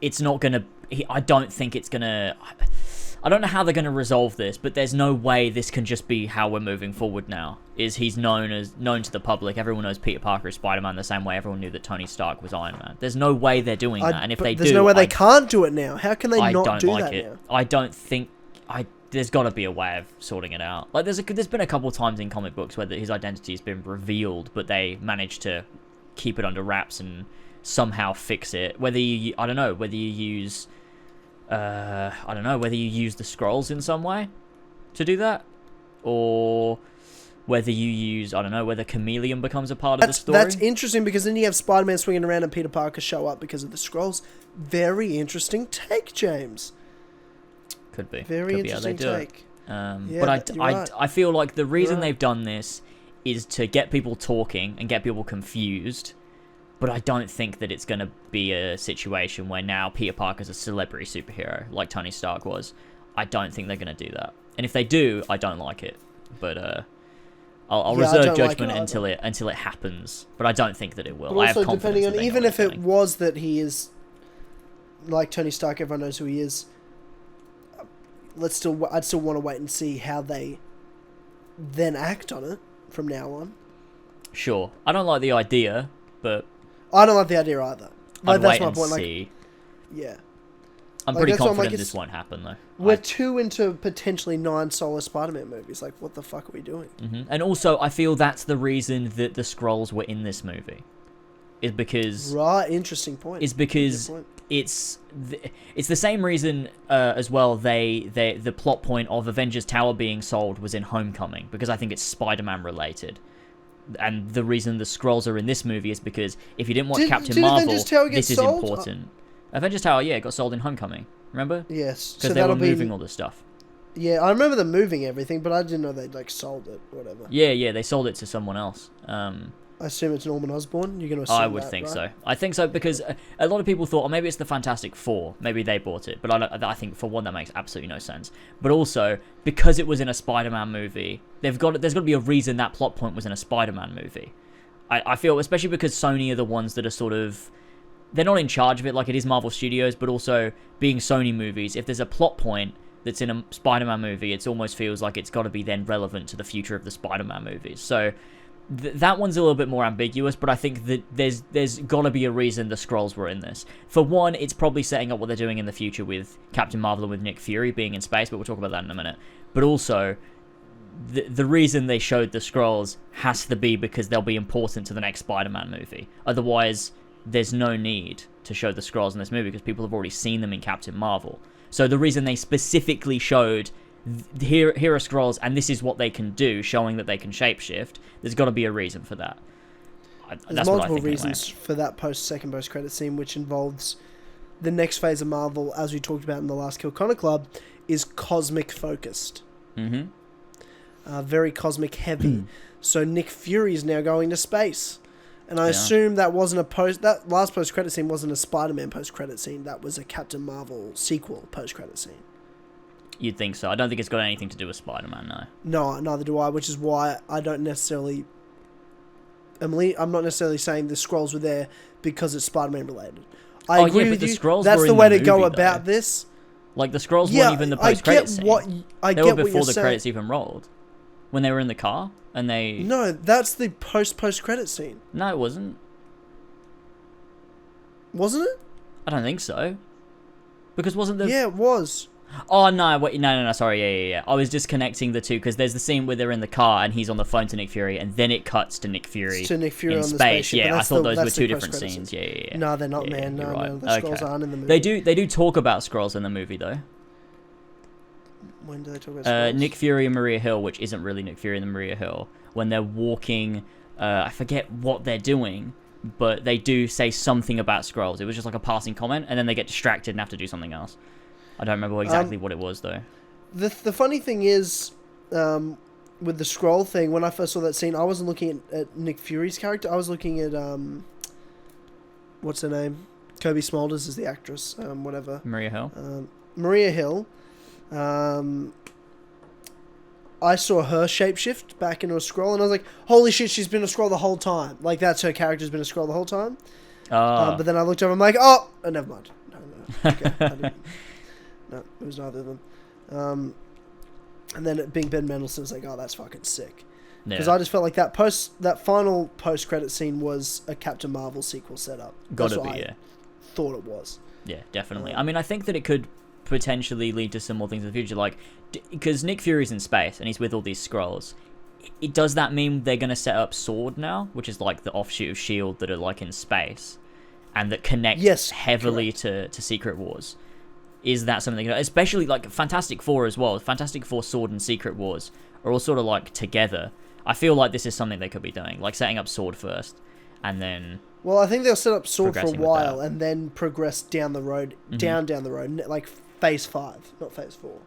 it's not going to... I don't think it's going to... I don't know how they're going to resolve this, but there's no way this can just be how we're moving forward now. Is he's known to the public. Everyone knows Peter Parker is Spider-Man the same way everyone knew that Tony Stark was Iron Man. There's no way they're doing that, and if they do... There's no way they can't do it now. How can they not do that now? I don't think... There's got to be a way of sorting it out. Like, there's been a couple times in comic books where his identity has been revealed, but they managed to keep it under wraps and somehow fix it. Whether you use the scrolls in some way to do that, or whether you use, whether Chameleon becomes a part of the story. That's interesting, because then you have Spider-Man swinging around and Peter Parker show up because of the scrolls. Very interesting take, James. Could be. Very interesting take. But I feel like the reason they've done this is to get people talking and get people confused. But I don't think that it's going to be a situation where now Peter Parker's a celebrity superhero like Tony Stark was. I don't think they're going to do that. And if they do, I don't like it. But I'll reserve judgment until it happens. But I don't think that it will. But also, I have confidence depending on, even if it was that he is like Tony Stark, everyone knows who he is. I'd still want to wait and see how they then act on it from now on. Sure. I don't like the idea, but... I don't like the idea either. Like, that's my point. See. Yeah. I'm pretty confident this won't happen, though. We're too into potentially 9 solo Spider-Man movies. Like, what the fuck are we doing? Mm-hmm. And also, I feel that's the reason that the Skrulls were in this movie. Is because... Right, interesting point. Is because it's the same reason as well the plot point of Avengers Tower being sold was in Homecoming. Because I think it's Spider-Man related. And the reason the Skrulls are in this movie is because if you didn't watch Captain Marvel, this is important. Avengers Tower, it got sold in Homecoming. Remember? Yes. Because they were moving all this stuff. Yeah, I remember them moving everything, but I didn't know they'd sold it or whatever. Yeah, they sold it to someone else. I assume it's Norman Osborn. You're going to assume I would think so. I think so because a lot of people thought, maybe it's the Fantastic Four. Maybe they bought it. But I think, for one, that makes absolutely no sense. But also, because it was in a Spider-Man movie, there's got to be a reason that plot point was in a Spider-Man movie. I feel, especially because Sony are the ones that are sort of... They're not in charge of it like it is Marvel Studios, but also, being Sony movies, if there's a plot point that's in a Spider-Man movie, it almost feels like it's got to be then relevant to the future of the Spider-Man movies. So... that one's a little bit more ambiguous, but I think that there's got to be a reason the Skrulls were in this. For one, it's probably setting up what they're doing in the future with Captain Marvel and with Nick Fury being in space, but we'll talk about that in a minute. But also, the reason they showed the Skrulls has to be because they'll be important to the next Spider-Man movie. Otherwise, there's no need to show the Skrulls in this movie because people have already seen them in Captain Marvel. So the reason they specifically showed... Here are Skrulls, and this is what they can do, showing that they can shapeshift. There's got to be a reason for that. There's multiple reasons for that second post-credit scene, which involves the next phase of Marvel, as we talked about in the last Kill Connor Club, is cosmic focused. Mm-hmm. Very cosmic heavy. So Nick Fury is now going to space. And I assume that last post-credit scene wasn't a Spider-Man post-credit scene. That was a Captain Marvel sequel post-credit scene. You'd think so. I don't think it's got anything to do with Spider-Man, no. No, neither do I, which is why I don't necessarily... I'm not necessarily saying the Skrulls were there because it's Spider-Man related. I agree with you. That's the way to go about this. Like, the Skrulls weren't even the post-credit scene. They were before the credits even rolled. When they were in the car, and they... No, that's the post-credit scene. No, it wasn't. Wasn't it? I don't think so. Because wasn't the... Yeah, it was. Oh, no, wait, no, sorry, yeah. I was just connecting the two, because there's the scene where they're in the car, and he's on the phone to Nick Fury, and then it cuts to Nick Fury in on space. The spaceship, yeah, I thought those were two different scenes. Yeah. No, they're not, man. No, right. No, the Skrulls aren't in the movie. They do talk about Skrulls in the movie, though. When do they talk about Skrulls? Nick Fury and Maria Hill, which isn't really Nick Fury and Maria Hill, when they're walking, I forget what they're doing, but they do say something about Skrulls. It was just like a passing comment, and then they get distracted and have to do something else. I don't remember exactly what it was, though. The funny thing is, with the Skrull thing, when I first saw that scene, I wasn't looking at Nick Fury's character. I was looking at, what's her name? Kobe Smulders is the actress. Whatever. Maria Hill. Maria Hill. I saw her shapeshift back into a scroll, and I was like, holy shit, she's been a scroll the whole time. Like, that's her character's been a scroll the whole time. But then I looked over, I'm like, oh, never mind. No. Okay. No, it was neither of them. And then being Ben Mendelsohn was like, oh, that's fucking sick. Because I just felt like that final post-credit scene was a Captain Marvel sequel setup. Gotta be, yeah. Thought it was. Yeah, definitely. I mean, I think that it could potentially lead to some more things in the future, like, because Nick Fury's in space and he's with all these Skrulls. Does that mean they're going to set up SWORD now, which is like the offshoot of S.H.I.E.L.D. that are like in space and that connect heavily to Secret Wars? Is that something, especially like Fantastic Four as well? Fantastic Four, SWORD and Secret Wars are all sort of like together. I feel like this is something they could be doing, like setting up SWORD first and then... Well, I think they'll set up SWORD for a while and then progress down the road, down the road, like Phase 5, not Phase 4.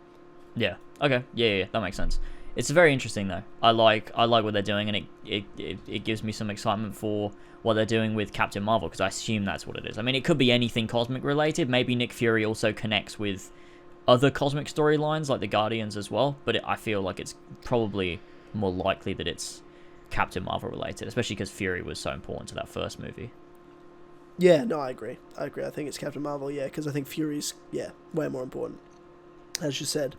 Yeah. Okay. Yeah, that makes sense. It's very interesting though. I like what they're doing, and it gives me some excitement for what they're doing with Captain Marvel, because I assume that's what it is. I mean, it could be anything cosmic related. Maybe Nick Fury also connects with other cosmic storylines like the Guardians as well, but I feel like it's probably more likely that it's Captain Marvel related, especially because Fury was so important to that first movie. Yeah, no, I agree. I think it's Captain Marvel, yeah, because I think Fury's, way more important, as you said.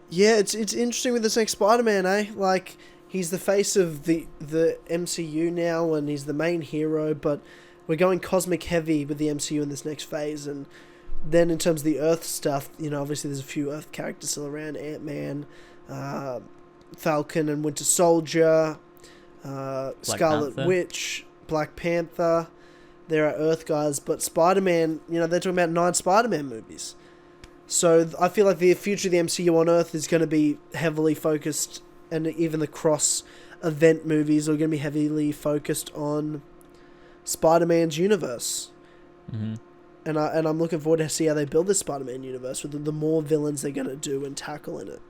It's interesting with this next Spider-Man, eh? Like, he's the face of the MCU now, and he's the main hero, but we're going cosmic heavy with the MCU in this next phase, and then in terms of the Earth stuff, obviously there's a few Earth characters still around, Ant-Man, Falcon and Winter Soldier, Scarlet Witch, Black Panther. There are Earth guys, but Spider-Man, they're talking about 9 Spider-Man movies. So I feel like the future of the MCU on Earth is going to be heavily focused, and even the cross-event movies are going to be heavily focused on Spider-Man's universe. Mm-hmm. And I'm looking forward to see how they build this Spider-Man universe with the more villains they're going to do and tackle in it.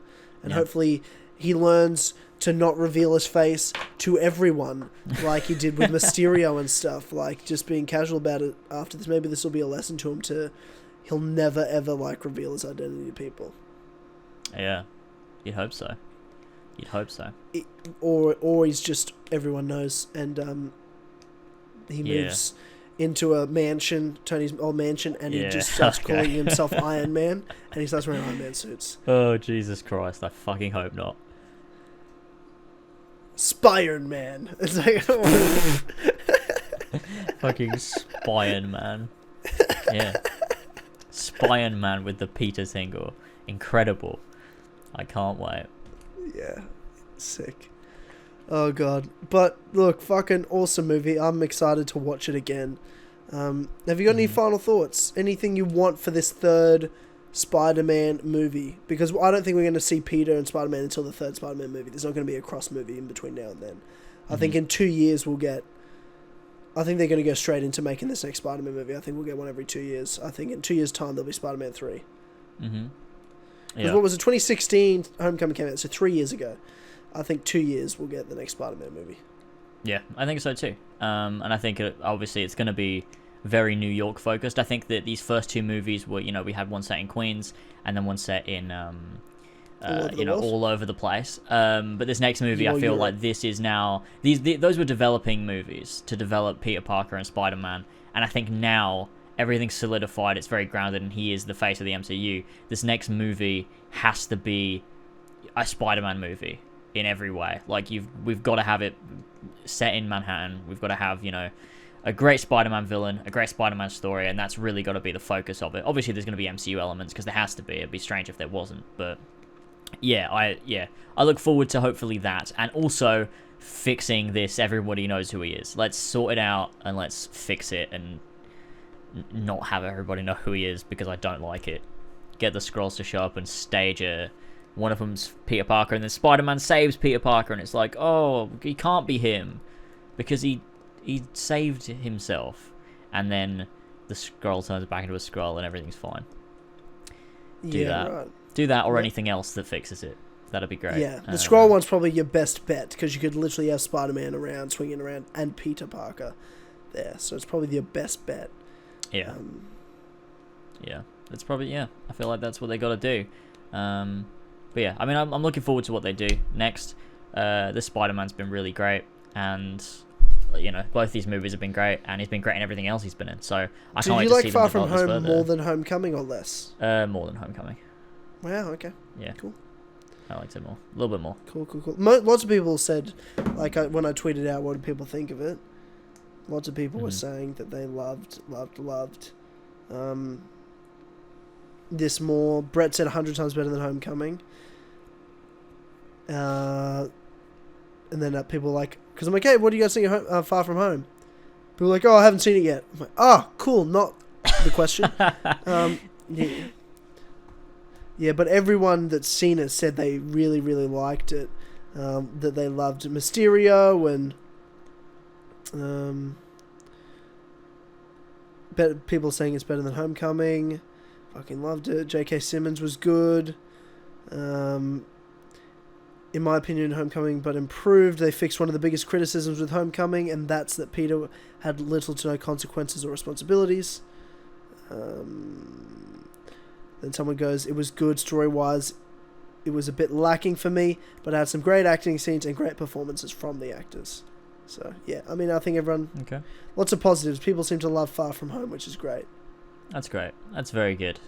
And hopefully he learns to not reveal his face to everyone like he did with Mysterio and stuff. Like, just being casual about it after this. Maybe this will be a lesson to him he'll never ever reveal his identity to people. Yeah. You'd hope so. Or he's just, everyone knows, and he moves into a mansion, Tony's old mansion, and he just starts calling himself Iron Man, and he starts wearing Iron Man suits. Oh, Jesus Christ, I fucking hope not. Spiron-Man. It's like... fucking Spiron-Man. Yeah. Spiron-Man with the Peter tingle. Incredible. I can't wait. Yeah. Sick. Oh god. But look, fucking awesome movie. I'm excited to watch it again. Have you got any final thoughts? Anything you want for this third Spider-Man movie? Because I don't think we're going to see Peter and Spider-Man until the third Spider-Man movie. There's not going to be a cross movie in between now and then. I think in 2 years we'll get... I think they're going to go straight into making this next Spider-Man movie. I think we'll get one every 2 years. I think in 2 years' time there'll be Spider-Man 3. Because what was it? 2016 Homecoming came out, so 3 years ago. I think 2 years we'll get the next Spider-Man movie. Yeah, I think so too. And I think obviously it's going to be very New York focused. I think that these first 2 movies were, we had one set in Queens and then one set in, all over the place. But this next movie, I feel like this is now... Those were developing movies to develop Peter Parker and Spider-Man. And I think now everything's solidified. It's very grounded and he is the face of the MCU. This next movie has to be a Spider-Man movie in every way. Like, we've got to have it set in Manhattan. We've got to have, a great Spider-Man villain, a great Spider-Man story, and that's really got to be the focus of it. Obviously, there's going to be MCU elements, because there has to be. It'd be strange if there wasn't. But, I look forward to hopefully that. And also, fixing this, everybody knows who he is. Let's sort it out, and let's fix it, and not have everybody know who he is, because I don't like it. Get the Skrulls to show up and stage one of them's Peter Parker, and then Spider-Man saves Peter Parker, and it's like, oh, he can't be him, because he saved himself, and then the Skrull turns back into a Skrull, and everything's fine. Do that, or anything else that fixes it. That'd be great. Yeah, the Skrull one's probably your best bet, because you could literally have Spider-Man around, swinging around, and Peter Parker. there. So it's probably your best bet. Yeah. Yeah. That's probably, yeah. I feel like that's what they got to do. But yeah, I mean, I'm looking forward to what they do next. This Spider-Man's been really great, and you know, both these movies have been great, and he's been great in everything else he's been in. So I can't wait to see them develop this Far From Home further. more than Homecoming or less? More than Homecoming. Wow. Okay. Yeah. Cool. I liked it more, a little bit more. Cool. Lots of people said, like, when I tweeted out, what did people think of it? Lots of people were saying that they loved this more. Brett said 100 times better than Homecoming. And then people were like, because I'm like, hey, what do you guys think of Far From Home? People were like, oh, I haven't seen it yet. I'm like, oh, cool, not the question. Yeah. Yeah, but everyone that's seen it said they really, really liked it. That they loved Mysterio and people saying it's better than Homecoming. Fucking loved it. J.K. Simmons was good. In my opinion, Homecoming, but improved. They fixed one of the biggest criticisms with Homecoming, and that's that Peter had little to no consequences or responsibilities. Then someone goes, it was good story-wise. It was a bit lacking for me, but it had some great acting scenes and great performances from the actors. So, yeah, I mean, I think everyone... Okay. Lots of positives. People seem to love Far From Home, which is great. That's great. That's very good.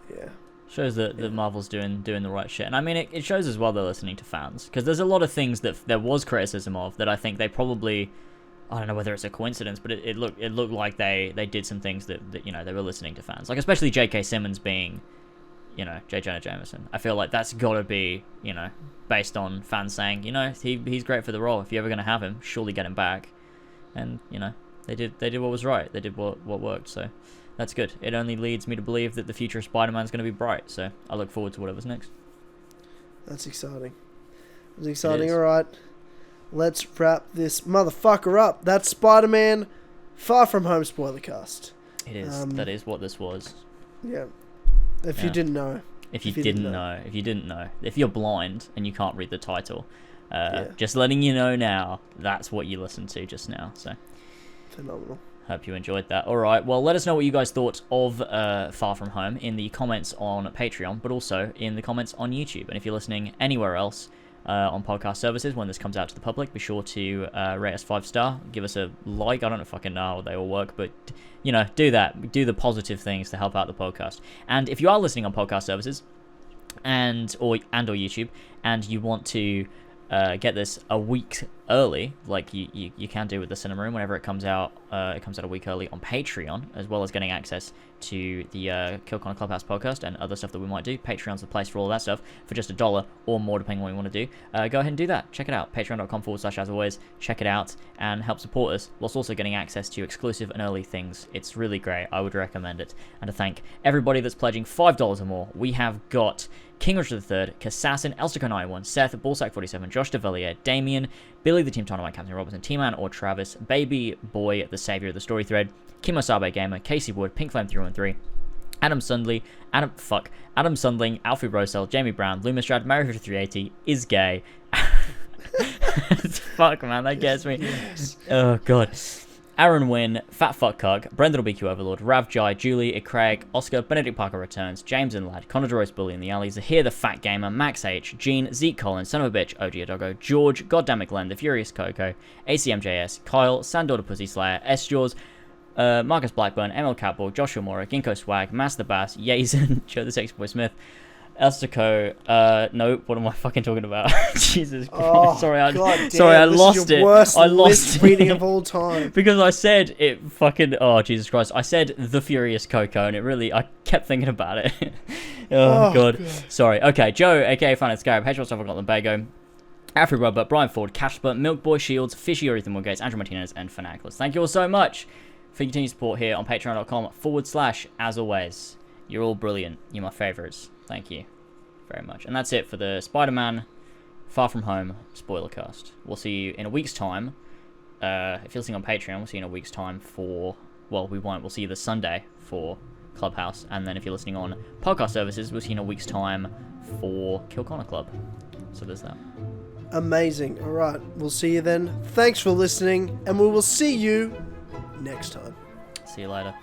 Yeah. Shows that Marvel's doing the right shit. And I mean, it shows as well they're listening to fans. Because there's a lot of things that there was criticism of that I think they probably... I don't know whether it's a coincidence, but it looked like they did some things that, you know, they were listening to fans. Like, especially J.K. Simmons being, you know, J. Jonah Jameson. I feel like that's got to be, you know, based on fans saying, you know, he's great for the role. If you're ever going to have him, surely get him back. And, you know, they did what was right. They did what worked, so that's good. It only leads me to believe that the future of Spider-Man's going to be bright, so I look forward to whatever's next. That's exciting. That's exciting, alright. Let's wrap this motherfucker up. That's Spider-Man Far From Home spoiler cast. It is. That is what this was. Yeah. If you didn't know. If you didn't know. If you're blind and you can't read the title, just letting you know now, that's what you listened to just now. So phenomenal. Hope you enjoyed that. Alright, well, let us know what you guys thought of Far From Home in the comments on Patreon, but also in the comments on YouTube. And if you're listening anywhere else, on podcast services when this comes out to the public, be sure to rate us 5-star, give us a like. I don't fucking know how they all work, but you know, do that, do the positive things to help out the podcast. And if you are listening on podcast services and or YouTube, and you want to get this a week early, like you can do with the Cinema Room whenever it comes out a week early on Patreon, as well as getting access to the Kill Connor Clubhouse podcast and other stuff that we might do. Patreon's the place for all that stuff for just $1 or more, depending on what you want to do. Go ahead and do that. Check it out. Patreon.com/as always. Check it out and help support us, whilst also getting access to exclusive and early things. It's really great. I would recommend it. And to thank everybody that's pledging $5 or more, we have got King Richard III, Kassassin, Elstico91, Seth, Ballsack47, Josh Devillier, Damian, Billy the Team Tynamite, Captain Robertson, Tman or Travis, Baby Boy, the Savior of the Story Thread, KEMOSABE Gamer, Casey Wood, Pink Flame 313, Adam Sundling, Alfie Rowsell, Jamie Brown, Lumistrad, Mary5380, is gay. Fuck, man, that gets me. Yes. Oh, God. ArunWyn, Fat Fuck Cuck, Brendon BQ Overlord, RAVJAI, Julli, Ikraik, Oscar, Benedict Parker Returns, James and Lad, Durose Bully in the Alley, Zahir the FAT Gamer, Max H, Gene, Zeek Collins, Son of a Bitch, Ogeaidogo, George, Dammit Glenn, The Furious Coco, ACMJS, Kyle, Sandor the Pussy Slayer, S-Jaws, Marcus Blackburn, Emil Katborg, Joshua Mora, Ginko Swag, Master Bass, Yazen, Joe the Sexy Boi Smith, Elstico, no, what am I fucking talking about? Jesus Christ. Oh, sorry, I lost it. I lost it. Reading of all time. Because I said it fucking, oh, Jesus Christ. I said The Furious Coco, and it really, I kept thinking about it. God. Sorry. Okay, Joe, A.K.A FoundedScarab, Hedgehog Stuff, I got Lumbago, Alfie Rowsell, Brian Ford, Casper, Milk Boy Shields, Fishy Ethan Woodgates, Andreu Martinez, and Fanatical. Thank you all so much for your continued support here on patreon.com/as always. You're all brilliant. You're my favourites. Thank you very much. And that's it for the Spider-Man Far From Home spoiler cast. We'll see you in a week's time. If you're listening on Patreon, we'll see you in a week's time for... Well, we won't. We'll see you this Sunday for Clubhouse. And then if you're listening on podcast services, we'll see you in a week's time for Kill Connor Club. So there's that. Amazing. All right. We'll see you then. Thanks for listening. And we will see you next time. See you later.